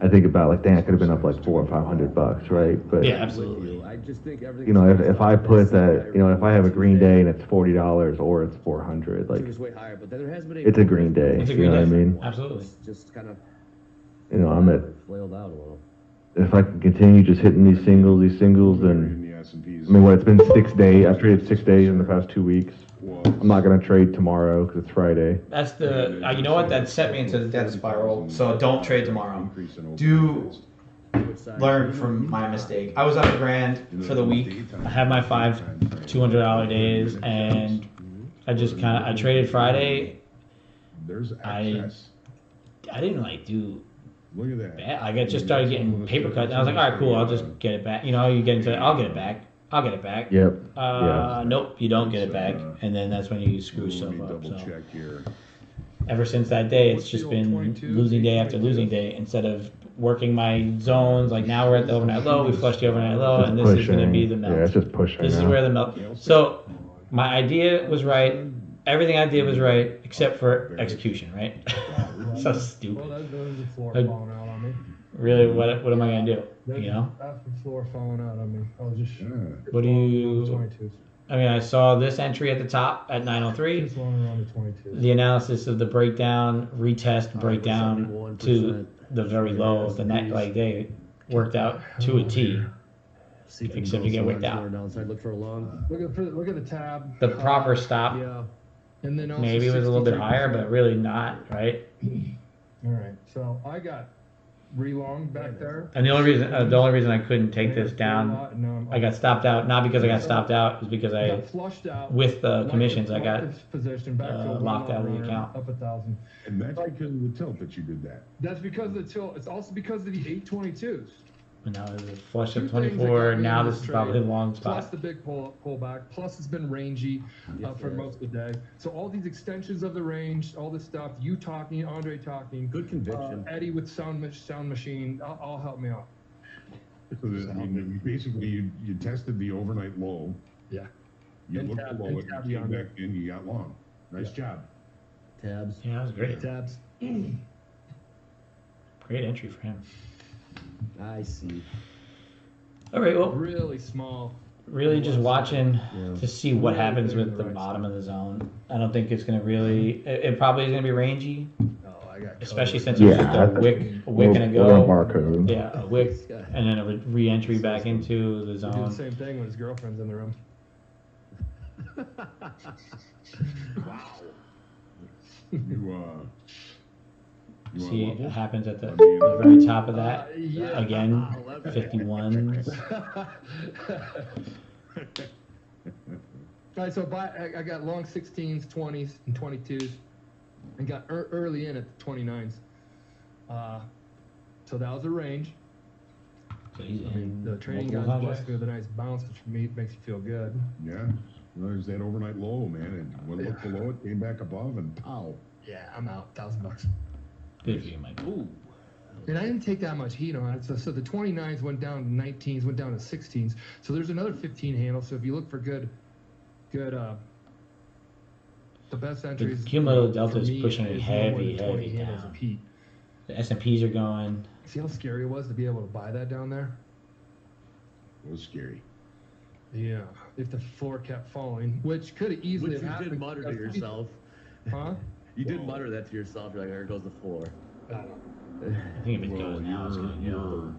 I think about like, dang, I could have been up like $400 or $500, right? But Yeah, absolutely. I just think everything. if I put that, if I have a green day and it's $40 or it's 400, like It's way higher, but there has been it's a green day. It's a You green know what I day. mean? Absolutely. Just kind of I'm at. flailed out a little. If I can continue just hitting these singles, then In the S&Ps. I mean, what it's been 6 days. I've traded 6 days in the past 2 weeks. I'm not gonna trade tomorrow because it's Friday. That's the. You know what? That set me into the death spiral. So don't trade tomorrow. Do learn from my mistake. I was up $1,000 for the week. I had my 5 $200 days, and I just I traded Friday. There's I excess. didn't like do Look at that. bad. Like I just started getting paper cuts. And I was like, all right, cool. I'll just get it back. You know, you get into I'll get it back. I'll get it back. Yep. Yeah. Nope, you don't get it back, and then that's when you screw Let yourself me up. double So check here. ever since that day, it's What's just the old been 22? losing day after losing day instead of working my zones. Like now we're at the overnight low. We flushed the overnight low, and this is going to be the melt. Yeah, it's just pushing. This is now. where the melt. So my idea was right. Everything I did was right except for execution. Right? So Well, stupid. that was the floor Like- falling out on me. Really, what am I going to do? You know? That's the floor falling out on me. I was just. Yeah. What do you? 22s. I mean, I saw this entry at the top at 903. Just falling around the 22s. The analysis of the breakdown, retest, breakdown to the very low of the night, like they worked out to a T. See if Except you get wicked out. Downside, look for a long. Look at the tab. The proper stop Yeah. And then also maybe was a little bit 63%. higher, but really not, right? All right. So I got relong back there. And the only reason I couldn't take this down, I got stopped out. Not because I got stopped out, is because I, got flushed out. with the commissions, I got position back to a locked out of the runner, account. Up 1,000. And that's because of the tilt that you did that. That's because of the tilt. It's also because of the 822s. And now there's a flush Two of things that 24. got me Now in this is probably the long Plus spot. the big pullback. Plus it's been rangy for most of the day. So all these extensions of the range, all this stuff, you talking, Andre talking, Good conviction. Eddie with sound machine, all help me out. So I mean, basically, you tested the overnight low. Yeah. You And looked tab- below and it, tab you came yonder. back in, you got long. Nice job. Tabs. Yeah, that was great. Tabs. Great entry for him. I see. All right, well, Really small. really just watching to see what Really happens big with in the the right bottom of the zone. I don't think it's going to really. It probably is going to be rangy, Oh, I got especially since Yeah, it's just a wick and a We're go. barcode. Yeah, a wick and then a re-entry back into the We do the zone. same thing when his girlfriend's in the room. You See, want it levels? happens at the, I mean, the very top of that. Yeah. Again, 51s. All right, so I got long 16s, 20s, and 22s, and got early in at the 29s. So that was a range. So he's I mean, in the training multiple guys blessed contracts. me with a nice bounce, which for me makes you feel good. Yeah. Well, there's that overnight low, man. And one look below it, came back above, and pow. Yeah, I'm out. $1,000. Good for you, Mike. Ooh. And I didn't take that much heat on it. So the 29s went down to 19s, went down to 16s. So there's another 15 handle. So if you look for the best entries. cumulative delta for is me pushing it is no more heavy, than 20 heavy handles down. of heat. The S&Ps are going. See how scary it was to be able to buy that down there? It was scary. Yeah. If the floor kept falling, which could have easily Which you have did happened. mutter to yourself. Huh? You did mutter that to yourself. You're like, there goes the floor. I think if it Well, goes now, it's going to go.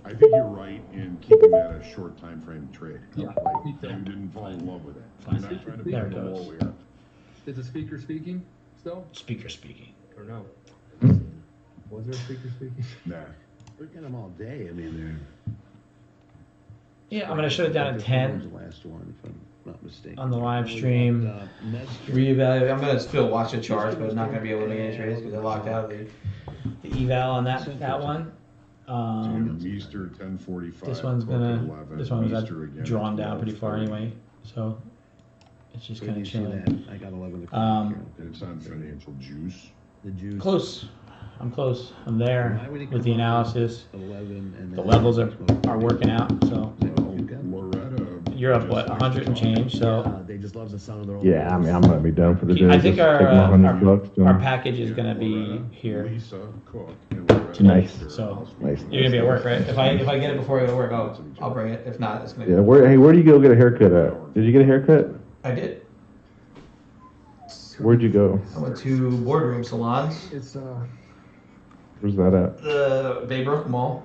I think you're right in keeping that a short time frame trade. Yeah. Like, you didn't fall in love with it. You're not trying to be There in it the goes. low here. Is the speaker speaking still? Speaker speaking. Or no? Was there a speaker speaking? Nah. We're getting them all day. I mean, they're. Yeah, I'm going to shut it down at 10 The last one, if I'm not mistaken. on the live stream. Mezger. Reevaluate. I'm going to still watch the charts, but I'm not going to be able to make any trades because I locked out the eval on that one. So you got Meester 1045. This one's Cook gonna. 11, This one was Meester again drawn at down pretty far 12:40. anyway, so it's just Where kind do of you see chilling. that? I got 11 o'clock. Um, And it's on financial juice. The juice. Close. I'm close. I'm there Why would it with the come up analysis. 11 and The then levels are working out. So Loretta. you're up what 100 and change. So They just love the sound of their own. Yeah, I mean, I'm gonna be done for the day. I think Just take my our $100 our and- package is gonna be Loretta, here. Lisa, Cook, and Loretta Nice. Meester. So Nice. you're gonna be at work, right? If I get it before I go to work, I'll bring it. If not, it's gonna. Yeah, where do you go get a haircut at? Did you get a haircut? I did. Where'd you go? I went to boardroom salons. It's Where's that at? The Baybrook Mall.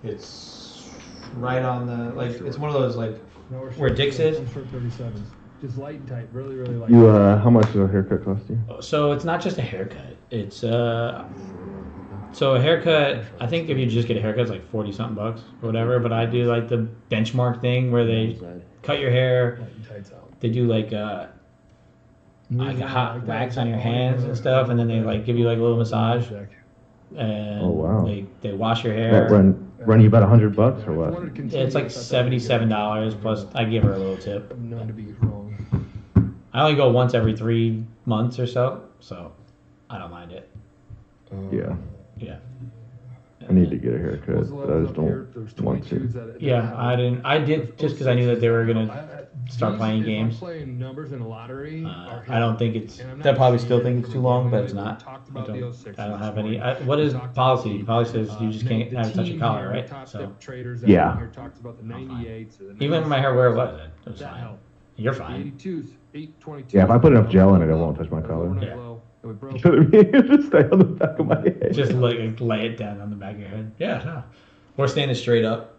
It's right on the It's one of those where Dick's is. I'm short 37s. Just light and tight, really, really light. You how much does a haircut cost you? So it's not just a haircut. It's so a haircut. I think if you just get a haircut, it's like $40-something or whatever. But I do like the benchmark thing where they cut your hair. Light and tight's out. They do like a hot wax on your hands and stuff, and then they give you a little massage. And Oh, wow. they wash your That hair. run you about $100 or what? Yeah, it's like $77 plus I give her a little tip. I'm known to be wrong. I only go once every 3 months or so I don't mind it. Yeah, Yeah. I need to get a What was haircut, the but I levels just up here? There don't want to. 22s that Yeah, I did just because I knew that they were gonna start playing if I'm games. playing numbers in a lottery. I don't think it's. And I'm not They probably still cheating think it's too long, but it's we not. talked I about the don't, 06 I don't this have any. morning. What is We talked policy? about Policy says you just can't the have such a team collar, here, right? top So step traders that Yeah. here talked about the 98s. or the even my hair where it was, it was That fine. helped. You're The fine. 82s, 822s. Yeah, if I put enough gel in it, it won't touch my collar. Overnight Yeah. low, and we broke You know what I mean? Just stay on the back of my head. Just lay it down on the back of your head. Yeah, no. Or standing straight up.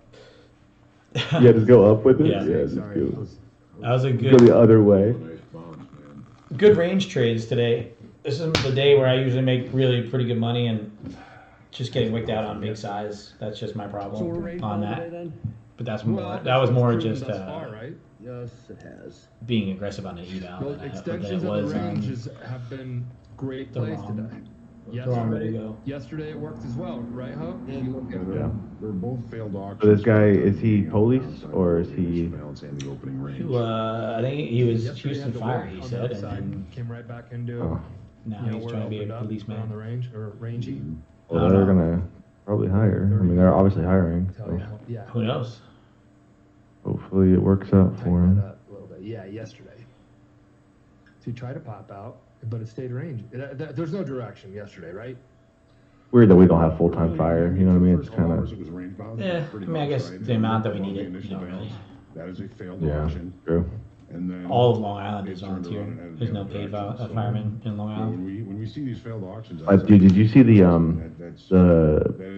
Yeah, just go up with it. Yeah. Yeah, just Sorry, go, That was a go the good other way. Nice bounce, man. good range trades today. This is the day where I usually make really pretty good money and just getting wicked out on big size. That's just my So we're problem ready on for that. today then? But that's more. Well, That was that's more proven just thus far, right? Yes, it has. being aggressive on the eval Those than it extensions was of the on ranges have been great the plays wrong- today. the wrong way to Yesterday, go. yesterday it worked as well, right, Ho? You look at Yeah. They're both failed auctions. So this guy, is he police or is he? Balance and the opening range. I think he was yesterday Houston had to Fire. work He on said, the and upside, then came right back into Oh, now you know, he's where trying it to be opened a up on the policeman. range or rangy. well, they're gonna Probably higher. I mean, they're obviously hiring. So Yeah. Who knows? hopefully it works out for Tighten that him. up a little bit. Yeah, yesterday. So he tried to pop out, but it stayed range. There's no direction yesterday, right? Weird that we don't have full-time fire. You know what I mean? It's kind of. Yeah, I mean, I guess the amount that we need it, you know, really. That is a failed Yeah, auction. true. And then All of Long Island is it turned volunteer. around and There's no had paid direction. So, firemen in Long you know, Island. when we see these failed auctions, Dude, did you see the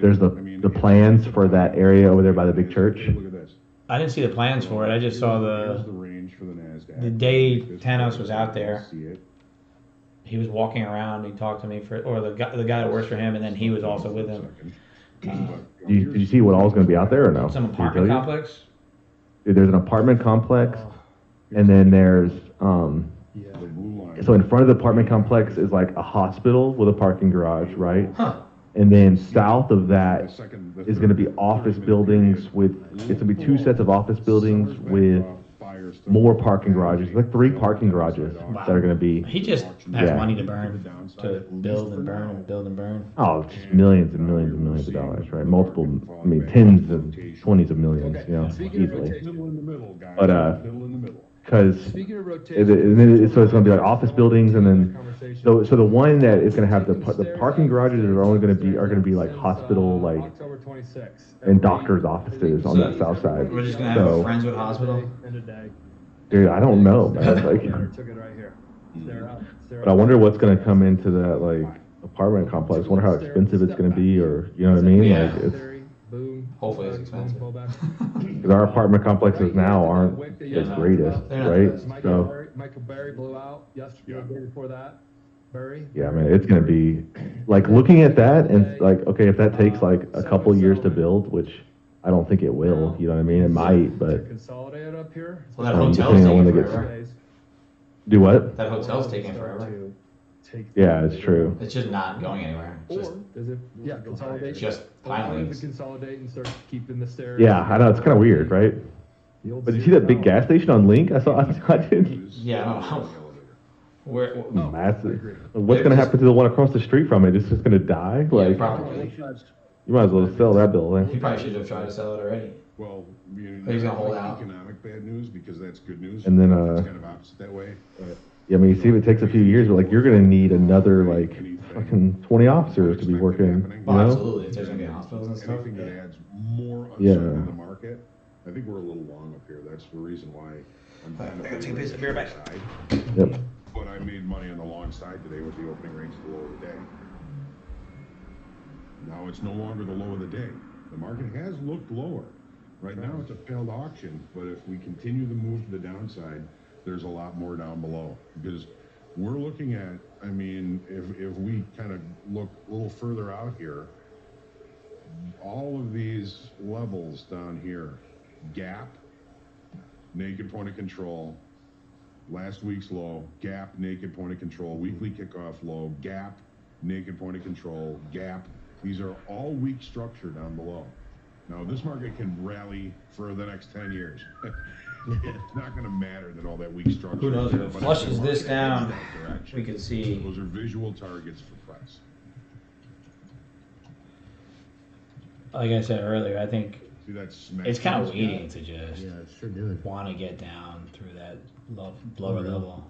there's the plans for that area over there by the big church? Look at this. I didn't see the plans for it. I just saw Here's the range for the NASDAQ. the day This Thanos price, was out you can there. see it. he was walking around. He talked to me or the guy that works for him, and then he was also with him. Did you see what all's going to be out there or no? Some Did he tell apartment you? complex. Dude, there's an apartment complex, and then there's Yeah. The blue line. so in front of the apartment complex is like a hospital with a parking garage, right? Huh. And then south of that The second- the is going to be third- office 30-minute buildings period. with, it's going to be 2 sets of office buildings Summer's back with off, fires still more going. parking garages, like 3 parking garages that are going to be, He just has Yeah. money to burn, to build and burn and build and burn. oh, just millions and millions and millions of dollars, right? Multiple, I mean, tens and 20s of millions, you know, Speaking of easily. rotation, Middle in the middle, guys. But, Middle in the middle. Because speaking of so rotation, it's going to be like office buildings, and then so the one that is going to have the parking garages are only going to be like hospital, like, October 26th. and doctors' offices on that south side. We're just gonna have So, friends with hospital. End of day. dude, I don't know, man. Like, Took it right here. They're up. but I wonder what's going to come into that like apartment complex. I wonder how expensive it's going to be, or you know what I mean? Yeah. Like, it's Boom. Hopefully it's expensive. because our apartment complexes now aren't the greatest, They're not right? the best. So Michael Berry blew out yesterday. Yeah. The day before that. Berry. yeah, man, it's going to be like looking at that and like, okay, if that takes like a couple years to build, which I don't think it will. You know what I mean? It might, They're but consolidated up here. Well, that Um, hotel's depending on when taking they get- forever. do what? That hotel's taking forever. Yeah, it's true. It's just not going anywhere. It's just, Or is it? Yeah, consolidate. it's just Or piling. even consolidate and start keeping the stairs. Yeah, I know it's kind of weird, right? The old But did you see that big gas station on Link? I did. Yeah, I don't know. Where? Massive. What's going to happen to the one across the street from it? It's just going to die? Yeah, Like, probably. you might as well sell that building. He probably should have tried to sell it already. Well, He's gonna hold out. Economic bad news because that's good news. And then, It's kind of opposite that way. Yeah, I mean, you see if it takes a few years, but like you're going to need another like fucking 20 officers to be working, you Well, know? absolutely. If there's gonna be hospitals and stuff. Anything that Yeah. adds more Yeah. uncertainty in the market. I think we're a little long up here. That's the reason why I'm kind I gotta of take a piece of beer back. side. Yep. But I made money on the long side today with the opening range at the low of the day. Now it's no longer the low of the day. The market has looked lower. Right now it's a failed auction, but if we continue the move to the downside, there's a lot more down below. Because we're looking at, I mean, if we kind of look a little further out here, all of these levels down here, gap, naked point of control, last week's low, gap, naked point of control, weekly kickoff low, gap, naked point of control, gap. These are all weak structure down below. Now, this market can rally for the next 10 years. It's not going to matter that all that weak structure. Who knows? is If there, it but flushes the this market down, heads that direction. we could see. Those are visual targets for price. Like I said earlier, I think See that smack? it's kind of waiting to just Yeah, it sure did. want to get down through that lower level.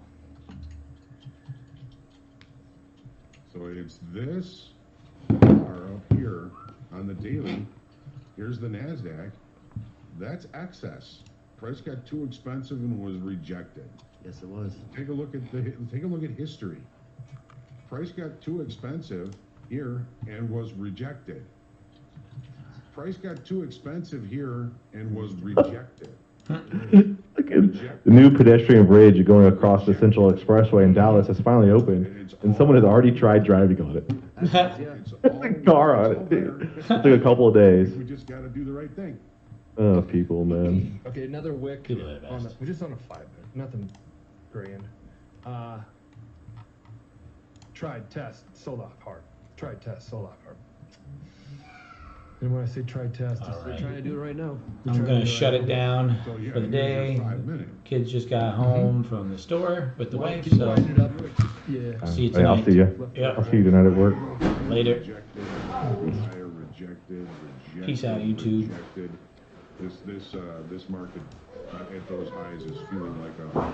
So it's this bar up here on the daily. Here's the NASDAQ. That's excess. Price got too expensive and was rejected. Yes, it was. Take a look at history. Price got too expensive here and was rejected. Price got too expensive here and was rejected. Look at the new pedestrian bridge going across the Central Expressway in Dallas has finally opened, and someone has already tried driving on it. It's A car on it. It took a couple of days. We just got to do the right thing. Oh, people, man. Okay, another wick. People are the On best. we're just on a 5 minute. Nothing grand. Tried, test, sold off hard. Tried, test, sold off hard. And when I say tried, test, All we're right. trying to do it right now. We're I'm trying gonna to do shut right it now. down So, yeah, for the here's your day. 5 minute. Kids just got home from the store with the wife, Can you so wind it up? Yeah. see you Hey, I'll tonight. see you. Yeah. I'll see you tonight at work. Later. Rejected, higher rejected. rejected. Peace out, YouTube. Rejected. This market at those highs is feeling like a